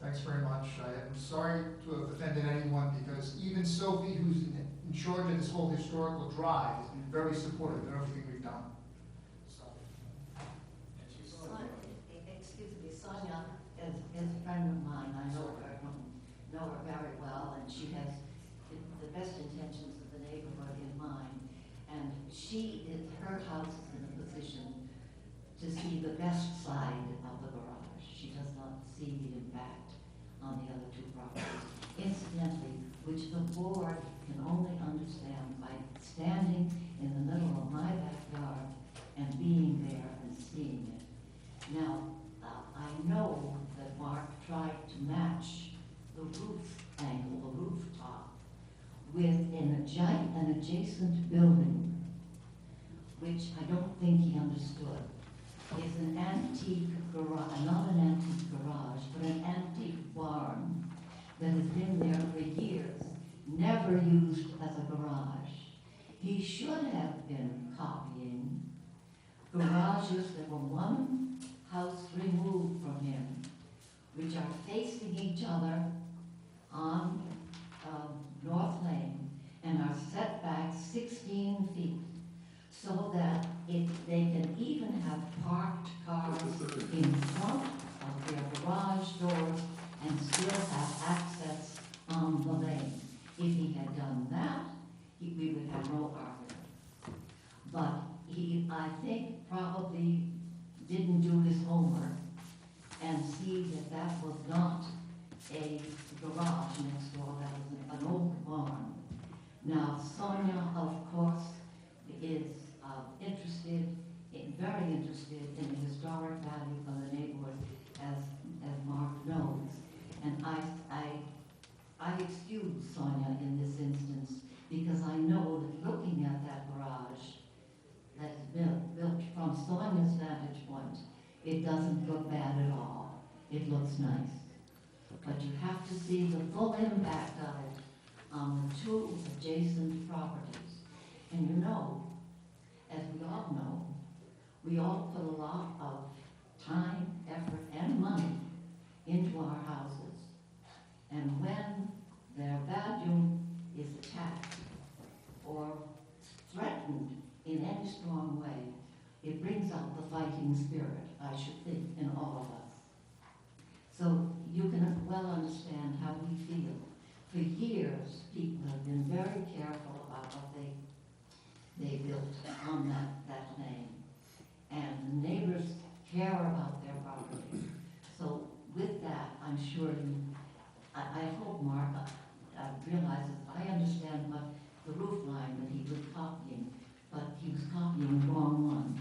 E: Thanks very much. I am sorry to have offended anyone, because even Sophie, who's in charge of this whole historical drive, has been very supportive of everything we've done.
H: Excuse me, Sonia is a friend of mine. I know her very well, and she has the best intentions of the neighborhood in mind. And her house is in a position to see the best side of the garage. She does not see the impact on the other two properties. Incidentally, which the board can only understand by standing in the middle of my backyard and being there and seeing it. Now, I know that Mark tried to match the roof angle, the rooftop, with an adjacent building, which I don't think he understood. It's an antique garage, not an antique garage, but an antique barn that has been there for years, never used as a garage. He should have been copying garages that were one house removed from him, which are facing each other on North Lane and are set back 16 feet, so that they can even have parked cars in front of their garage doors and still have access on the lane. If he had done that, we would have no argument. But he, I think, probably didn't do his homework and see that that was not a garage next door, that was an old barn. Now, Sonia, of course, is very interested in the historic value of the neighborhood, as Mark knows. And I excuse Sonia in this instance because I know that looking at that garage that's built from Sonia's vantage point, it doesn't look bad at all. It looks nice. But you have to see the full impact of it on the two adjacent properties. And you know, as we all know, we all put a lot of time, effort, and money into our houses. And when their value is attacked or threatened in any strong way, it brings out the fighting spirit, I should think, in all of us. So you can well understand how we feel. For years, people have been very careful about what they built on that lane. And the neighbors care about their property. So with that, I'm sure I hope Mark realizes, I understand what the roof line that he was copying, but he was copying the wrong one.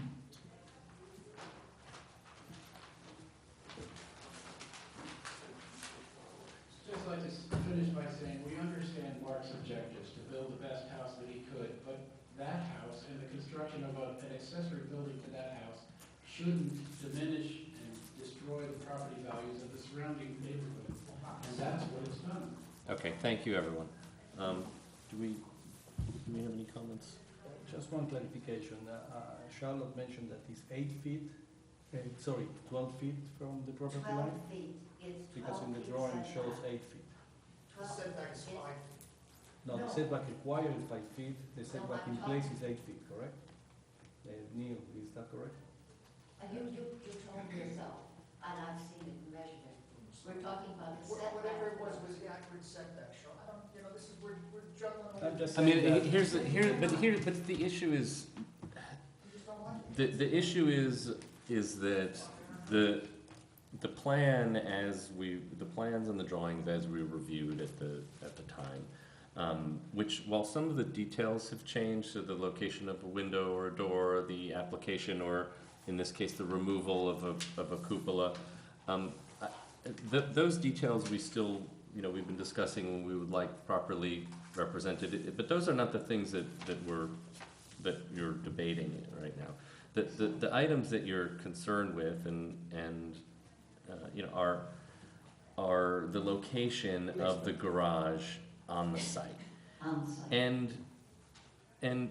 G: Just like to finish by saying, we understand Mark's objectives to build the best house that he could, but that house and the construction of an accessory building to that house shouldn't diminish and destroy the property values of the surrounding neighborhood. And that's what it's done.
A: Okay, thank you, everyone. Do we have any comments?
C: Just one clarification. Charlotte mentioned that it's 8 feet, 12 feet from the property
H: 12
C: line?
H: feet. It's 12
C: Because in the
H: feet
C: drawing it
H: setback.
C: shows 8 feet.
E: The setback is 5 feet.
C: No, the
H: No.
C: setback required is 5 feet, the setback
H: I'm
C: in place
H: talking-
C: is 8 feet, correct? Neil, is that correct?
H: And you told me yourself, and I've seen it and measured it. We're talking about the setback.
E: Whatever it was the accurate setback, Sean. I don't, this is, we're juggling over.
C: I'm just
A: I mean,
C: saying that-
A: but the issue is,
E: You just don't like it.
A: the issue is that the plan the plans and the drawings as we reviewed at the time, which while some of the details have changed, so the location of a window or a door, the application, or in this case, the removal of a cupola, those details we still, we've been discussing when we would like properly represented, but those are not the things that you're debating right now. The items that you're concerned with and are the location of the garage on the site.
H: On site.
A: And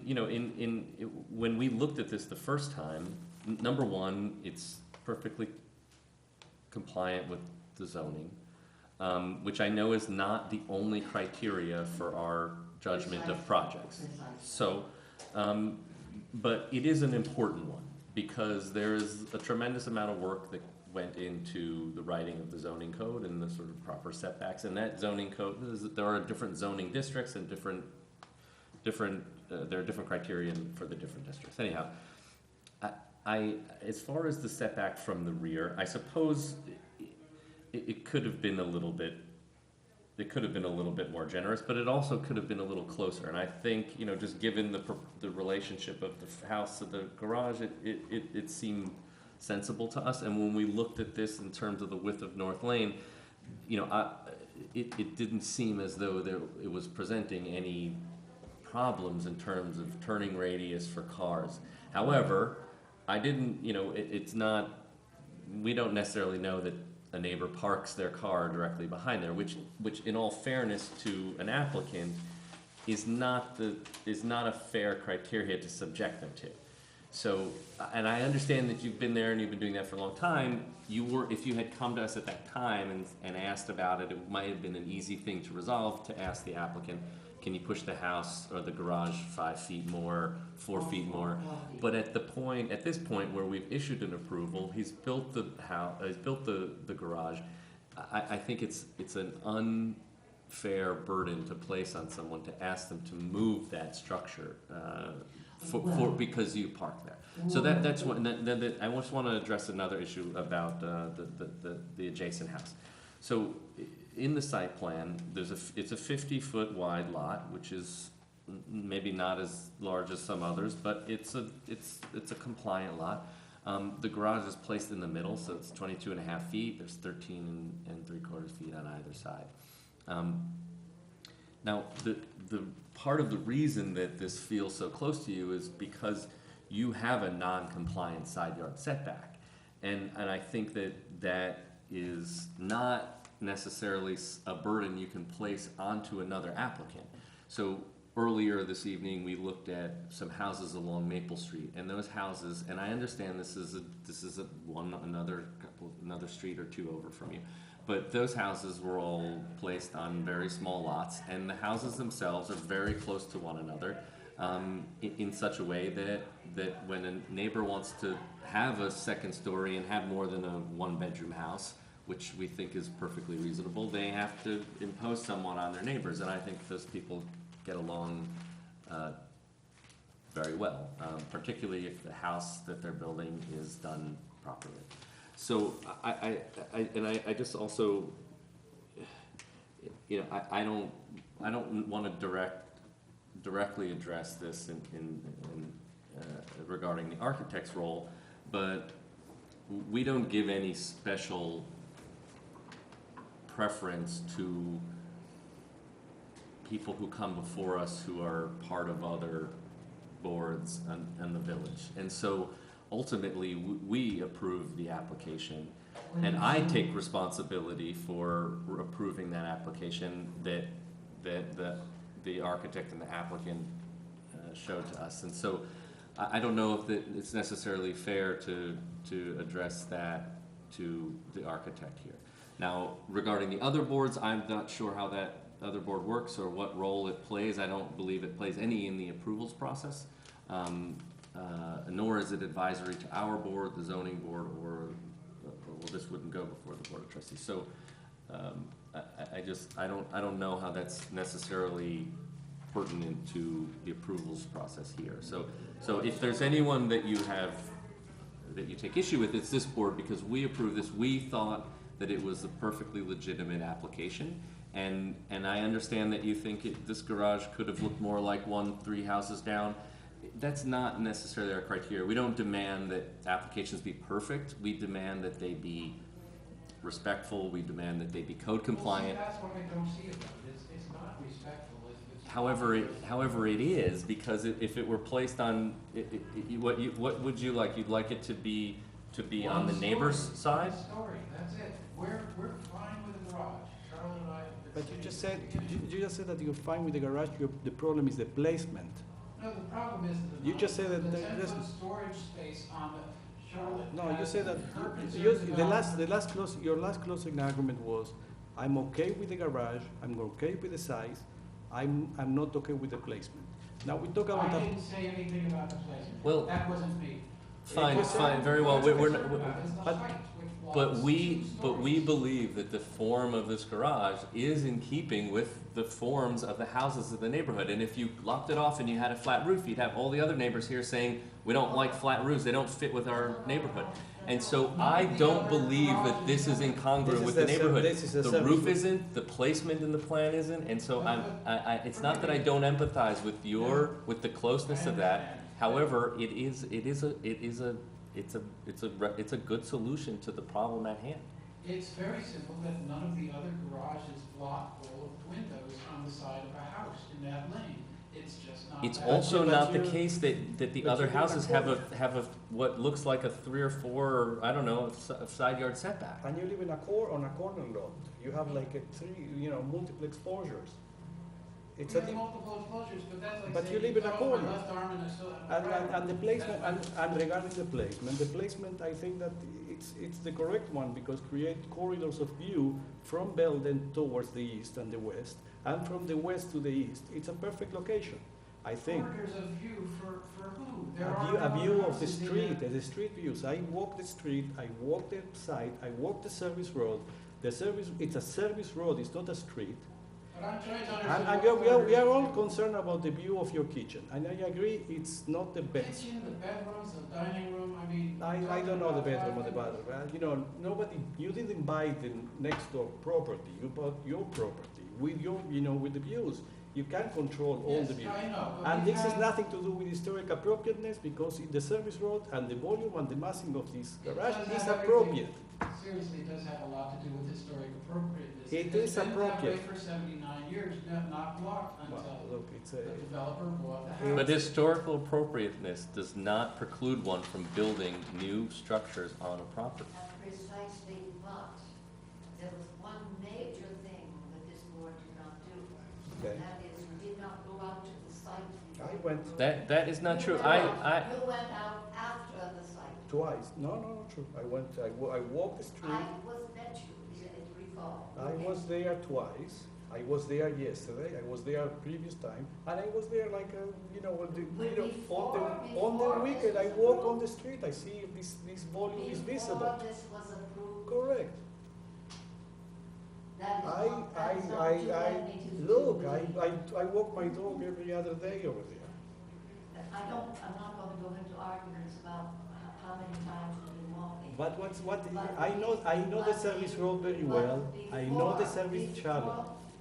A: when we looked at this the first time, number one, it's perfectly compliant with the zoning, which I know is not the only criteria for our judgment of projects.
H: Precisely.
A: So, but it is an important one because there is a tremendous amount of work that went into the writing of the zoning code and the sort of proper setbacks. And that zoning code, there are different zoning districts and there are different criteria for the different districts. Anyhow, as far as the setback from the rear, I suppose it could have been a little bit. It could have been a little bit more generous, but it also could have been a little closer. And I think, just given the relationship of the house to the garage, it seemed sensible to us. And when we looked at this in terms of the width of North Lane, it didn't seem as though it was presenting any problems in terms of turning radius for cars. However, I didn't, it's not we don't necessarily know that a neighbor parks their car directly behind there, which in all fairness to an applicant is not a fair criteria to subject them to. So, and I understand that you've been there and you've been doing that for a long time. If you had come to us at that time and asked about it, it might have been an easy thing to resolve, to ask the applicant, can you push the house or the garage 5 feet more, 4 feet more? But at this point where we've issued an approval, he's built the house, he's built the garage. I think it's an unfair burden to place on someone to ask them to move that structure because you park there. So that's one. Then I just want to address another issue about the adjacent house. So in the site plan, it's a 50-foot wide lot, which is maybe not as large as some others, but it's a compliant lot. The garage is placed in the middle, so it's 22.5 feet. There's 13 3/4 feet on either side. Now, the part of the reason that this feels so close to you is because you have a non-compliant side yard setback, and I think that is not necessarily a burden you can place onto another applicant. So earlier this evening, we looked at some houses along Maple Street, and those houses, and I understand this is another street or two over from you, but those houses were all placed on very small lots, and the houses themselves are very close to one another, in such a way that when a neighbor wants to have a second story and have more than a 1-bedroom house, which we think is perfectly reasonable, they have to impose someone on their neighbors, and I think those people get along very well, particularly if the house that they're building is done properly. So I just also, you know, I don't want to directly address this in regarding the architect's role, but we don't give any special preference to people who come before us who are part of other boards and the village. And so ultimately we approve the application, and I take responsibility for approving that application that the architect and the applicant showed to us. And so I don't know if it's necessarily fair to address that to the architect here. Now, regarding the other boards, I'm not sure how that other board works or what role it plays. I don't believe it plays any in the approvals process, nor is it advisory to our board, the zoning board, or well, this wouldn't go before the board of trustees. So I don't know how that's necessarily pertinent to the approvals process here. So if there's anyone that you take issue with, it's this board, because we approve this. We thought that it was a perfectly legitimate application, and I understand that you think this garage could have looked more like 3 houses down. That's not necessarily our criteria. We don't demand that applications be perfect. We demand that they be respectful. We demand that they be code compliant.
G: Well, see, that's what I don't see about it. It's not respectful.
A: However, it is, because if it were placed on, what would you like? You'd like it to be on the neighbor's side?
G: One story, that's it. We're fine with the garage. Charlotte and I.
C: But you just said that you're fine with the garage. The problem is the placement.
G: No, the problem is
C: You just said that
G: the
C: there's-
G: 10-foot storage space on the Charlotte.
C: No, you
G: has
C: said that
G: purpose
C: your last closing argument was, I'm okay with the garage, I'm okay with the size, I'm not okay with the placement. Now we talk about
G: I
C: that.
G: didn't say anything about the placement.
A: Well,
G: That wasn't me.
A: Fine, very well. We're not,
G: It's the
C: but-
G: height, which
A: but
G: was
A: we
G: 2 stories.
A: believe that the form of this garage is in keeping with the forms of the houses of the neighborhood. And if you lopped it off and you had a flat roof, you'd have all the other neighbors here saying, we don't like flat roofs, they don't fit with our neighborhood. And so I don't believe that this is incongruent with the neighborhood. The roof isn't, the placement in the plan isn't, and so it's not that I don't empathize with the closeness of that. However, it's a good solution to the problem at hand.
G: It's very simple that none of the other garages block all of the windows on the side of a house in that lane. It it's just not.
A: It's
G: that.
A: also
C: But
A: not the
C: you-
A: case that the
C: but
A: other
C: you live in a
A: houses have a, what looks like a 3 or 4, or I don't know, a side yard setback.
C: And you live in on a corner lot. You have like a multiple exposures. It's
G: We
C: a
G: have
C: di-
G: multiple exposures, but that's like
C: But
G: saying
C: you live in
G: cut
C: a
G: off my
C: corner.
G: left arm and I still have a right arm.
C: and the placement,
G: That's
C: and regarding the placement, I think that it's the correct one, because create corridors of view from Belden towards the east and the west, and from the west to the east. It's a perfect location, I think.
G: Corridors of view for who? There
C: A
G: are
C: view, a
G: no
C: view
G: other
C: of the
G: houses in
C: street,
G: there.
C: the street views. I walk the street, I walk the side, I walk the service road. It's a service road, it's not a street.
G: But I'm trying to understand.
C: And
G: what
C: we are
G: corridors
C: all
G: of view.
C: concerned about the view of your kitchen, and I agree, it's not the best.
G: Kitchen, the bedrooms, the dining room, I mean.
C: I don't know the bedroom or the bathroom. You didn't buy the next door property. You bought your property with with the views. You can control all the views.
G: Yes, I know, but
C: And
G: we
C: this has
G: have-
C: nothing to do with historic appropriateness, because in the service road and the volume and the massing of this
G: It
C: garage
G: does
C: is
G: have
C: appropriate.
G: Seriously, it does have a lot to do with historic appropriateness.
C: It
G: It's
C: is
G: been
C: appropriate.
G: that way for 79 years, not blocked
C: Well,
G: until
C: look, it's
G: the
C: a,
G: developer bought the house.
A: But historical appropriateness does not preclude one from building new structures on a property.
H: Precisely, but there was one major thing that this board did not do.
C: Okay.
H: And that is, we did not go out to the site.
C: I went
A: That is not
H: You
A: true.
H: went out- You went out after the site.
C: twice. No, not true. I walked the street.
H: I was met you, you recall.
C: I was there twice. I was there yesterday. I was there previous time, and I was there like on the weekend. I walk on the street. I see if this volume is visible.
H: Before this was approved,
C: Correct.
H: that is
C: I
H: not, that is not too many to
C: look.
H: do.
C: I walk my dog every other day over there.
H: I'm not going to go into arguments about how many times you've been walking.
C: But I know the service road very well. I know the service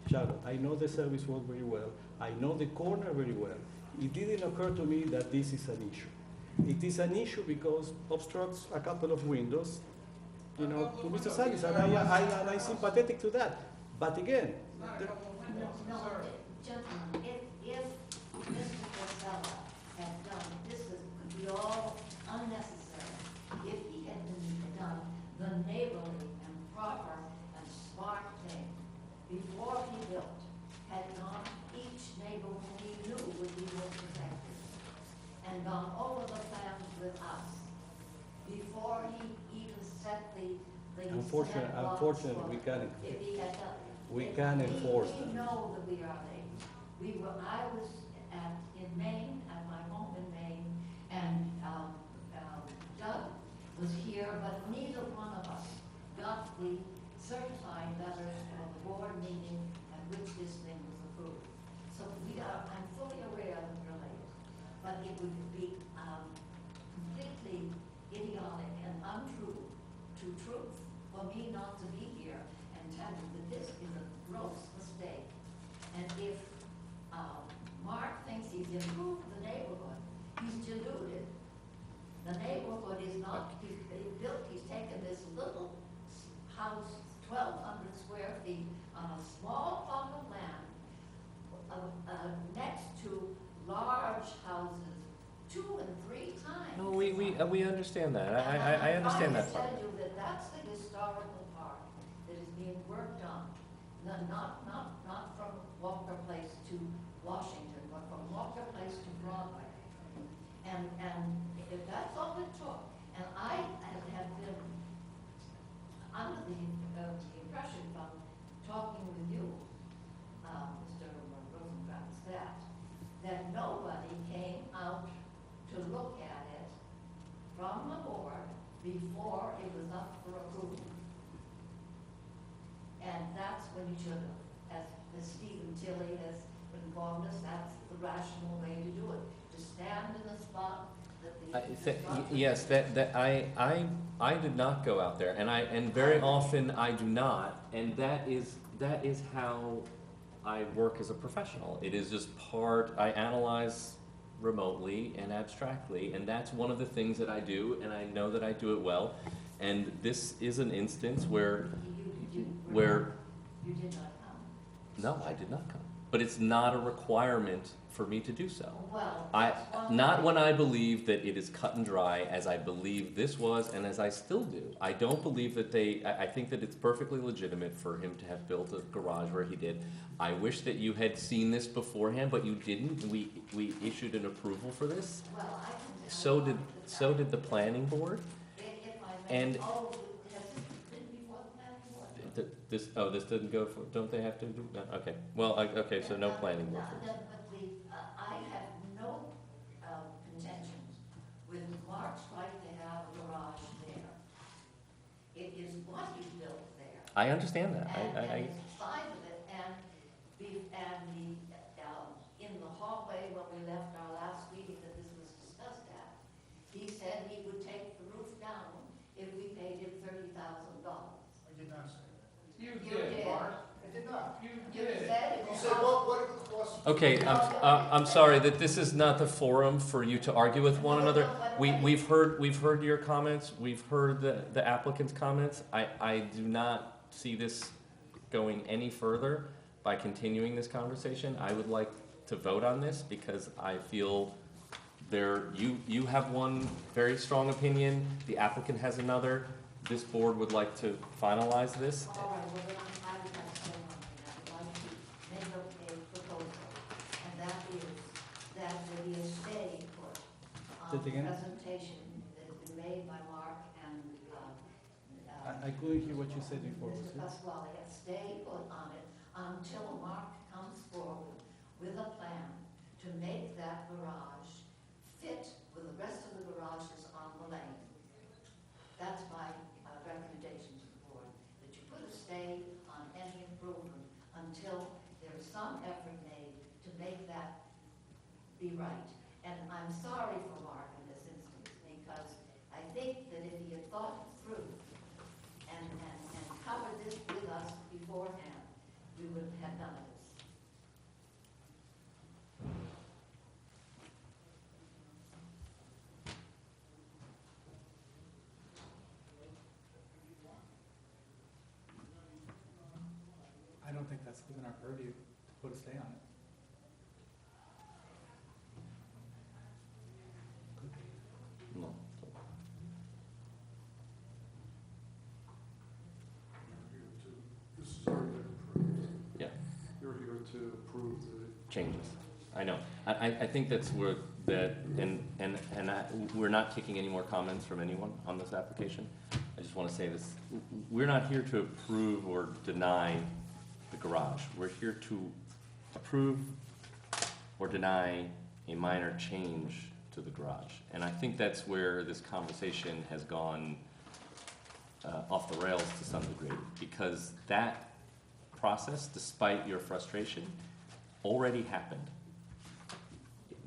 C: Charlotte, I know the service road very well. I know the corner very well. It didn't occur to me that this is an issue. It is an issue because obstructs a couple of windows, to Mr. Salis, and I'm sympathetic to that. But again,
G: Not a
C: the-
G: couple of
H: No,
G: windows,
H: no,
G: sir.
H: gentlemen, if Mr. Casella had done, this could be all unnecessary, if he had done the neighborly and proper and smart thing before he built, had gone each neighbor whom he knew would be more protected, and gone over the plans with us, before he even set the cement blocks
C: unfortunately, we
H: for-
C: can't.
H: If he had done.
C: We can enforce
H: We
C: them.
H: know that we are late. I was in Maine, at my home in Maine, and Doug was here, but neither one of us got the certified letter for the board meeting at which this thing was approved. So I'm fully aware that we're late, but it would be completely idiotic and untrue to truth for me not to be here and tell you that this is a gross mistake. And if Mark thinks he's improved the neighborhood, he's deluded. The neighborhood is not, he's taken this little house, 1,200 square feet, on a small plot of land, next to large houses, 2 and 3 times.
A: No, we understand that. I understand that part.
H: I tell you that that's the historical part that is being worked on, not from Walker Place to Washington, but from Walker Place to Broadway. And if that's all it took, and I have been under the impression from talking with you, Mr. Rosenkranz, that nobody came out to look at it from the board before it was up for approval. And that's when you should have, as Stephen Tilley has informed us, that's the rational way to do it, to stand in the spot that the.
A: Yes, that I did not go out there, and very often I do not, and that is how I work as a professional. It is just I analyze remotely and abstractly, and that's one of the things that I do, and I know that I do it well. And this is an instance where
H: You did not come.
A: no, I did not come. but it's not a requirement for me to do so.
H: Well,
A: I,
H: that's one
A: not
H: thing.
A: when I believe that it is cut and dry, as I believe this was, and as I still do. I don't believe that I think that it's perfectly legitimate for him to have built a garage where he did. I wish that you had seen this beforehand, but you didn't. We issued an approval for this.
H: Well, I can tell
A: So
H: you
A: did,
H: the
A: so
H: fact-
A: did the planning board.
H: If I may,
A: And-
H: oh, has this been before the planning board?
A: This didn't go for, don't they have to do, no, okay. Well, okay, so no planning board.
H: No, but I have no contentions with Mark's right to have a garage there. It is what he built there.
A: I understand that.
H: And it's fine with it, and in the hallway when we left our last meeting that this was discussed at, he said he would take the roof down if we paid him $30,000.
E: I did not say that.
G: You
H: You
G: did,
H: did.
G: Mark.
E: I did not.
G: You
H: You
G: did.
H: said it
E: You
H: was.
E: said, what are the costs?
A: Okay, I'm sorry that this is not the forum for you to argue with one another. We've heard your comments, we've heard the applicant's comments. I do not see this going any further by continuing this conversation. I would like to vote on this because I feel you have one very strong opinion, the applicant has another. This board would like to finalize this.
H: All right, well, then I would like to say one thing. I would like to make a proposal, and that is that there be a stay put on
C: Say it
H: the
C: again?
H: presentation that has been made by Mark and,
C: I couldn't hear what you said before.
H: Mr.
C: Was it?
H: Pasquale, a stay put on it until Mark comes forward with a plan to make that garage fit with the rest of the garages on the lane. That's my recommendation to the board, that you put a stay on any improvement until there is some effort made to make that be right. And I'm sorry for Mark in this instance, because I think that if he had thought it through and covered this with us beforehand, we would have done this.
D: I don't think that's within our purview to put a stay on it.
A: No.
I: This is already been approved.
A: Yeah.
I: You're here to approve the
A: Changes. I know. I think that's where that, we're not taking any more comments from anyone on this application. I just want to say this, we're not here to approve or deny the garage. We're here to approve or deny a minor change to the garage. And I think that's where this conversation has gone off the rails to some degree, because that process, despite your frustration, already happened.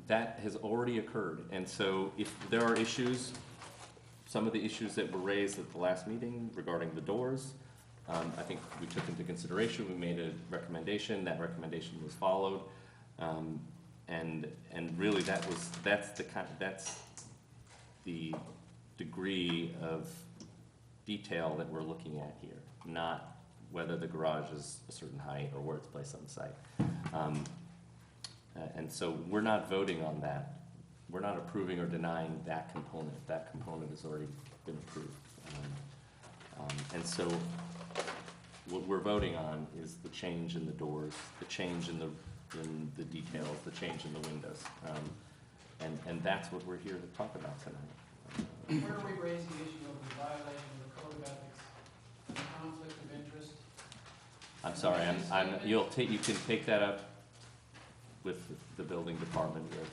A: That has already occurred. And so if there are issues, some of the issues that were raised at the last meeting regarding the doors, I think we took into consideration, we made a recommendation, that recommendation was followed. And really that's the degree of detail that we're looking at here, not whether the garage is a certain height or where it's placed on the site. And so we're not voting on that. We're not approving or denying that component. That component has already been approved. And so what we're voting on is the change in the doors, the change in the details, the change in the windows. And that's what we're here to talk about tonight.
G: Where do we raise the issue of the violation of the code of ethics, conflict of interest?
A: I'm sorry, you can take that up with the building department with,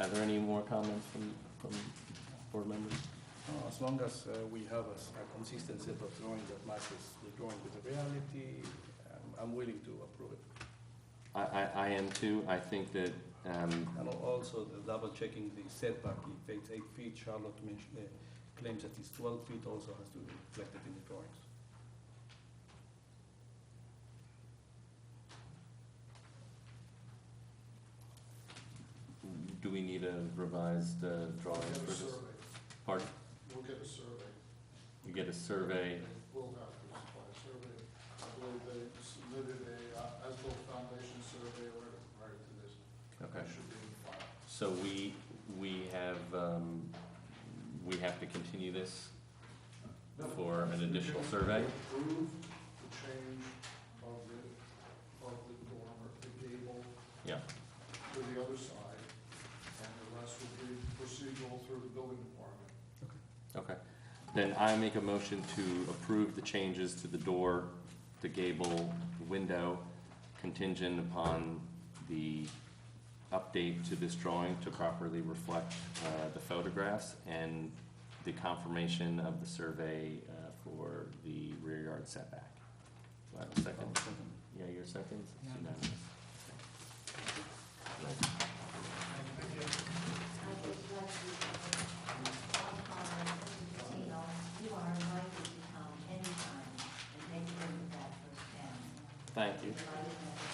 A: are there any more comments from board members?
C: As long as we have a consistent set of drawings that matches the drawing with the reality, I'm willing to approve it.
A: I am too. I think that,
C: And also the double checking the setback, if it's 8 feet, Charlotte claims that it's 12 feet, also has to be reflected in the drawings.
A: do we need a revised drawing
I: We'll get
A: for
I: a
A: this?
I: survey.
A: Pardon?
I: We'll get a survey.
A: You get a survey.
I: We'll have to supply a survey. I believe they submitted a as-built foundation survey already prior to this.
A: Okay.
I: It should be in the file.
A: So we have to continue this for an additional survey?
I: Approve the change of the dormer, the gable
A: Yeah.
I: to the other side, and the rest will be procedural through the building department.
A: Okay. Then I make a motion to approve the changes to the door, the gable, the window, contingent upon the update to this drawing to properly reflect the photographs and the confirmation of the survey for the rear yard setback. Do I have a second? Yeah, your second? It's unanimous. Right.
H: I would like to, all comments, Mr. Patino, you are invited to come anytime and take a look at that firsthand.
A: Thank you.
H: Invited to come.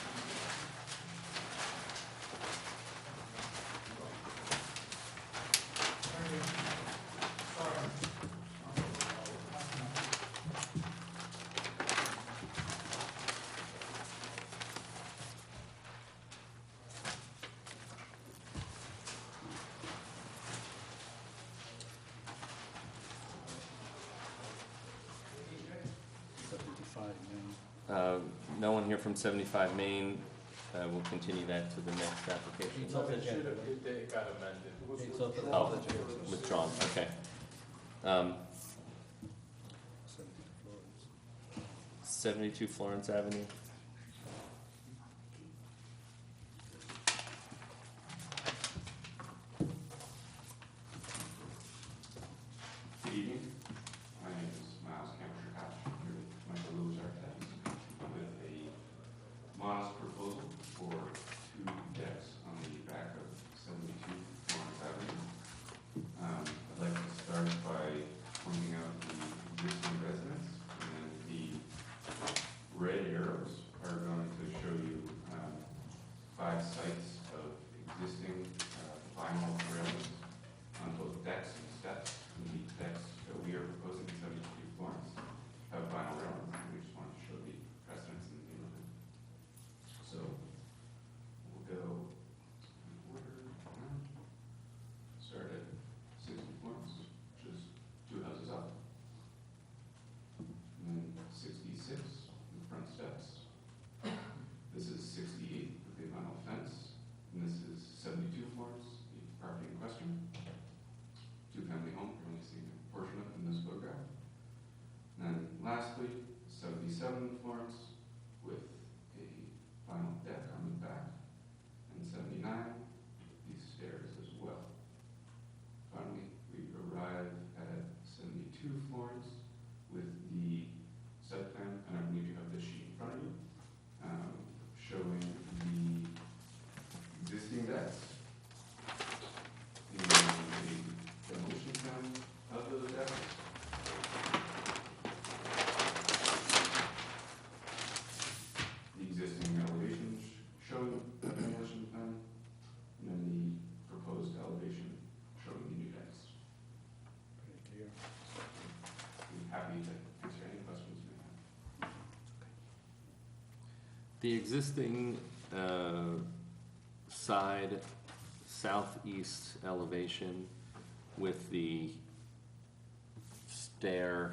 A: No one here from 75 Main. We'll continue that to the next application.
C: It's off the agenda.
B: It got amended.
C: It's off the
A: Oh,
C: agenda.
A: withdrawn, okay. 72 Florence Avenue.
J: Good evening. My name is Miles Camper-Koch, here with Michael Lewis Architects, with a modest proposal for 2 decks on the back of 72 Florence Avenue. I'd like to start by pointing out the existing residence, and then the red arrows are going to show you 5 sites of existing vinyl railings on both decks and steps. The decks that we are proposing in 72 Florence have vinyl railings, and we just wanted to show the precedence in the neighborhood. So we'll go in order now. Start at 60 Florence, which is 2 houses up. And then 66, the front steps. This is 68 with the vinyl fence. And this is 72 Florence, the property in question. 2-family home, you're only seeing a portion of it in this photograph. And then lastly, 77 Florence with a vinyl deck on the back. And 79, these stairs as well. Finally, we arrive at 72 Florence with the site plan, and I believe you have this sheet in front of you, showing the existing decks and the demolition plan of those decks. The existing elevations showing the demolition plan, and then the proposed elevation showing the new decks.
C: Pretty clear.
J: I'm happy to answer any questions you may have.
A: The existing side southeast elevation with the stair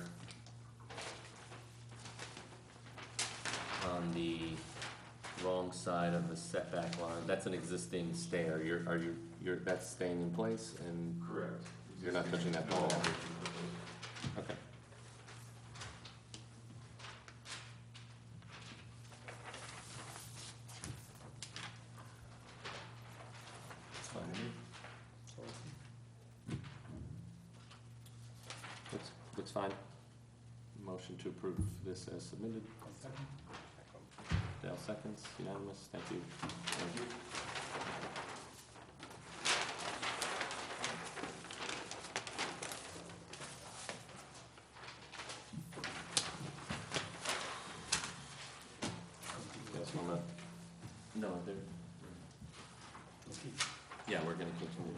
A: on the wrong side of the setback line, that's an existing stair. That's staying in place and
J: Correct.
A: you're not touching that
J: No
A: wall?
J: elevation proposed.
A: Okay. That's fine with me. Looks fine. Motion to approve this as submitted. Dale seconds, unanimous, thank you.
J: Thank you.
A: Yes, well, no, they're, yeah, we're gonna continue.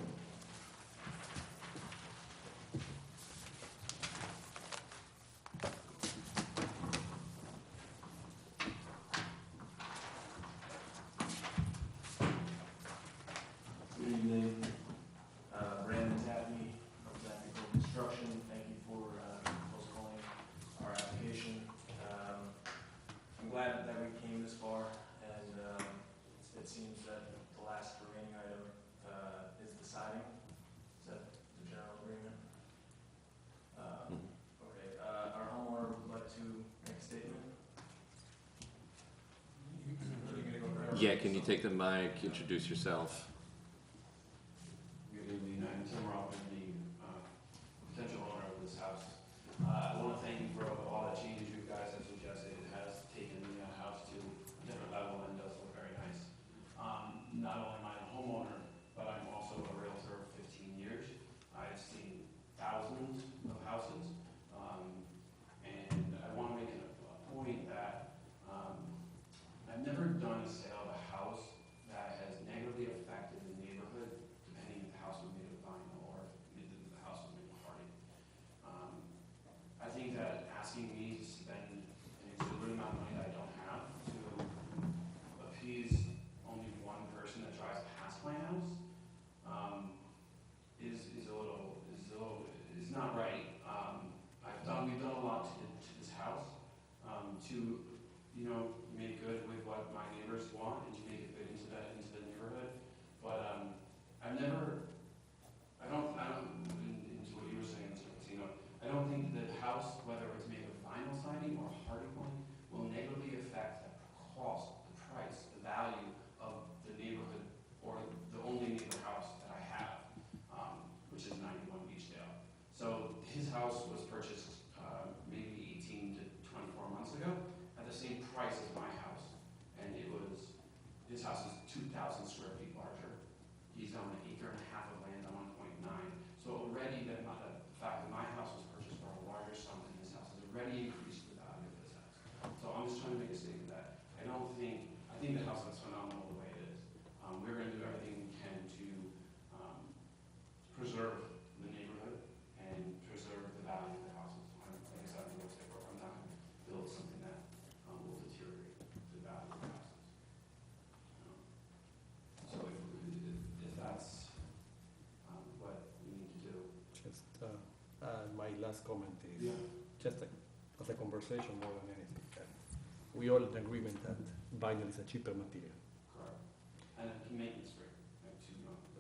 A: Yeah, can you take the mic, introduce yourself?
J: Good evening, I'm Tim Rothman, the potential owner of this house. I want to thank you for all the changes you guys have suggested. It has taken the house to a different level and does look very nice. Not only am I a homeowner, but I'm also a realtor of 15 years. I've seen thousands of houses, and I want to make a point that I've never done a sale of a house that has negatively affected the neighborhood, depending if the house was made of vinyl or if the house was made of hardy. I think that asking me to spend an exorbitant amount of money that I don't have to appease only one person that drives past my house is not right. We've done a lot to this house to make good with what my neighbors want and to make it fit into the neighborhood. But into what you were saying, Mr. Patino, I don't think the house, whether it's made of vinyl siding or hardy plank, will negatively affect the cost, the price, the value of the neighborhood or the only neighbor house that I have, which is 91 Beachdale. So his house was purchased maybe 18 to 24 months ago at the same price as my house. And his house is 2,000 square feet larger. He's on 1.5 acres of land on 1.9. So already the fact that my house was purchased for a larger sum than his house has already increased the value of his house. So I'm just trying to make a statement that I think the house is phenomenal the way it is. We're going to do everything we can to preserve the neighborhood and preserve the value of the houses. Like I said, I'm real estate broker. I'm not going to build something that will deteriorate the value of the houses. So if that's what we need to do.
C: Just my last comment is just as a conversation more than anything. We all in agreement that vinyl is a cheaper material.
J: Correct. And it can maintenance free.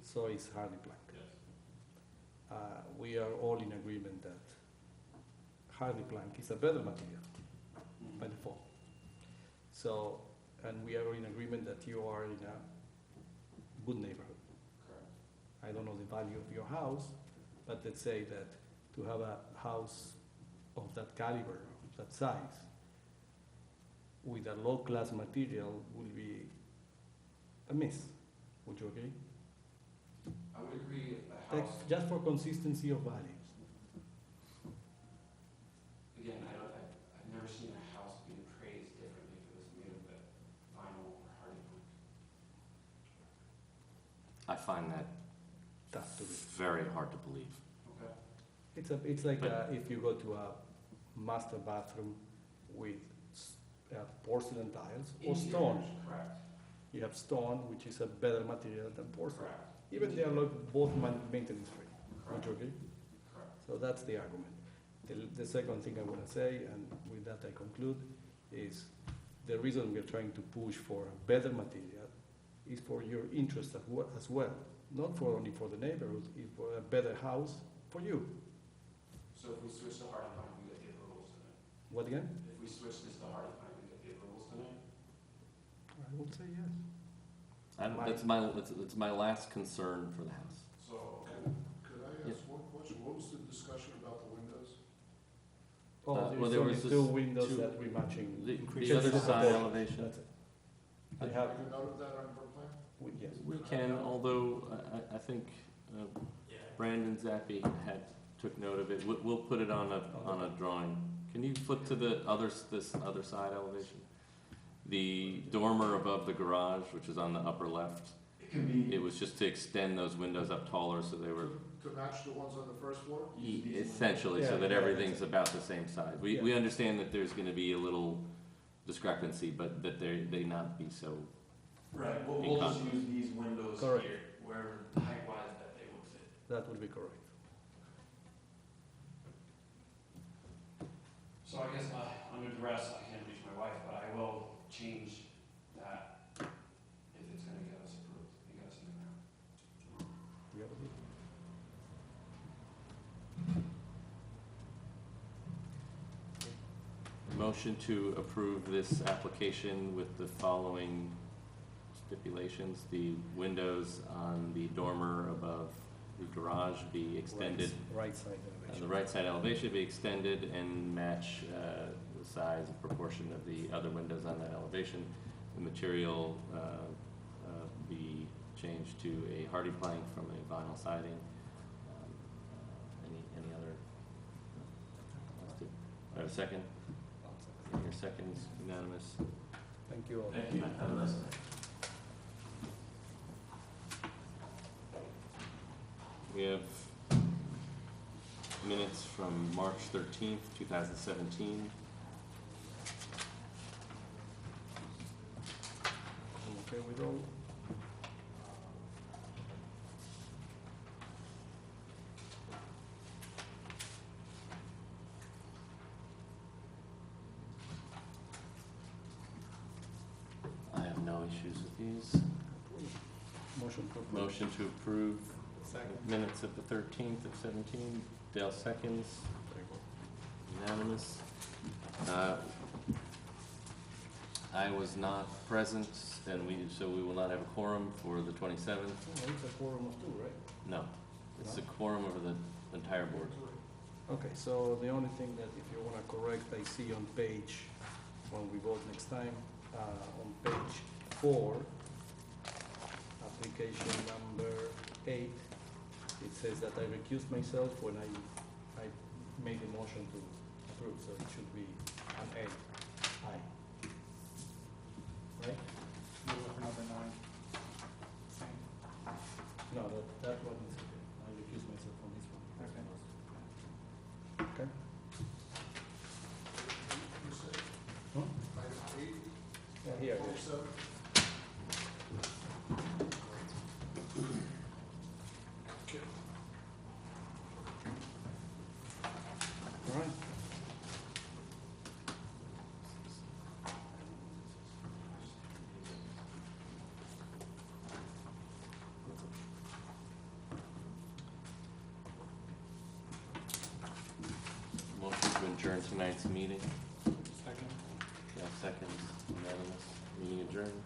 C: So is hardy plank.
J: Yes.
C: We are all in agreement that hardy plank is a better material by default. So, and we are in agreement that you are in a good neighborhood.
J: Correct.
C: I don't know the value of your house, but let's say that to have a house of that caliber, of that size, with a low-class material will be a miss. Would you agree?
J: I would agree if the house,
C: Just for consistency of values.
J: again, I've never seen a house being appraised differently if it was made of vinyl or hardy plank.
A: I find that
C: Tough to read.
A: very hard to believe.
J: Okay.
C: It's like
A: But-
C: if you go to a master bathroom with porcelain tiles or stone.
J: Correct.
C: You have stone, which is a better material than porcelain.
J: Correct.
C: Even they are both maintenance free. Would
J: Correct.
C: you agree?
J: Correct.
C: So that's the argument. The second thing I want to say, and with that I conclude, is the reason we're trying to push for a better material is for your interest as well. Not for only for the neighborhood, it's for a better house for you.
J: So if we switch to hardy plank, we get the approvals tonight.
C: What again?
J: If we switch this to hardy plank, we get the approvals tonight.
C: I would say yes.
A: That's my last concern for the house.
J: So,
I: Could I ask one question? What was the discussion about the windows?
C: Oh,
A: well,
C: there's
A: there
C: only
A: was
C: two
A: this
C: windows
A: two-
C: that we're matching.
A: The
C: Just
A: other
C: the
A: side
C: proportion.
A: elevation,
C: That's it.
I: Did
C: I
I: you
C: have,
I: make a note of that on your plan?
C: yes.
A: we can, although I think Brandon Zappi took note of it. We'll put it on a drawing. Can you flip to this other side elevation? The dormer above the garage, which is on the upper left,
J: it can be.
A: it was just to extend those windows up taller so they were
I: To match the ones on the first floor?
A: essentially, so
C: Yeah,
A: that
C: yeah.
A: everything's about the same size. We
C: Yeah.
A: understand that there's gonna be a little discrepancy, but that they not be so.
B: Right, we'll just use these windows
C: Correct.
B: here, wherever height-wise that they would fit.
C: That would be correct.
J: So I guess under duress, I can't reach my wife, but I will change that if it's gonna get us approved and get us in the ground.
C: You have a deal?
A: Motion to approve this application with the following stipulations. The windows on the dormer above the garage be extended.
C: Right side
A: The
C: elevation.
A: right side elevation be extended and match the size and proportion of the other windows on that elevation. The material be changed to a hardy plank from a vinyl siding. Any other? Do I have a second? Your seconds, unanimous.
C: Thank you all.
B: Thank you. Have a nice night.
A: We have minutes from March 13th, 2017.
C: Okay with all?
A: I have no issues with these.
C: Motion to approve.
A: Motion to approve
D: Second.
A: minutes of the 13th of 17. Dale seconds. Unanimous. I was not present, and so we will not have a quorum for the 27th.
C: Oh, it's a quorum of two, right?
A: No, it's a quorum over the entire board.
C: Okay, so the only thing that if you wanna correct, I see on page, when we vote next time, on page 4, application number 8, it says that I recused myself when I made the motion to approve, so it should be an A, aye. Right?
D: You're looking over 9. Same.
C: No, that one is okay. I recused myself from this one.
D: Okay.
C: Okay.
I: You said
C: Huh?
I: item 8,
C: Yeah, here it is.
I: 47. Okay.
C: All right.
A: Motion to adjourn tonight's meeting.
D: Second.
A: Seconds, unanimous. Meeting adjourned.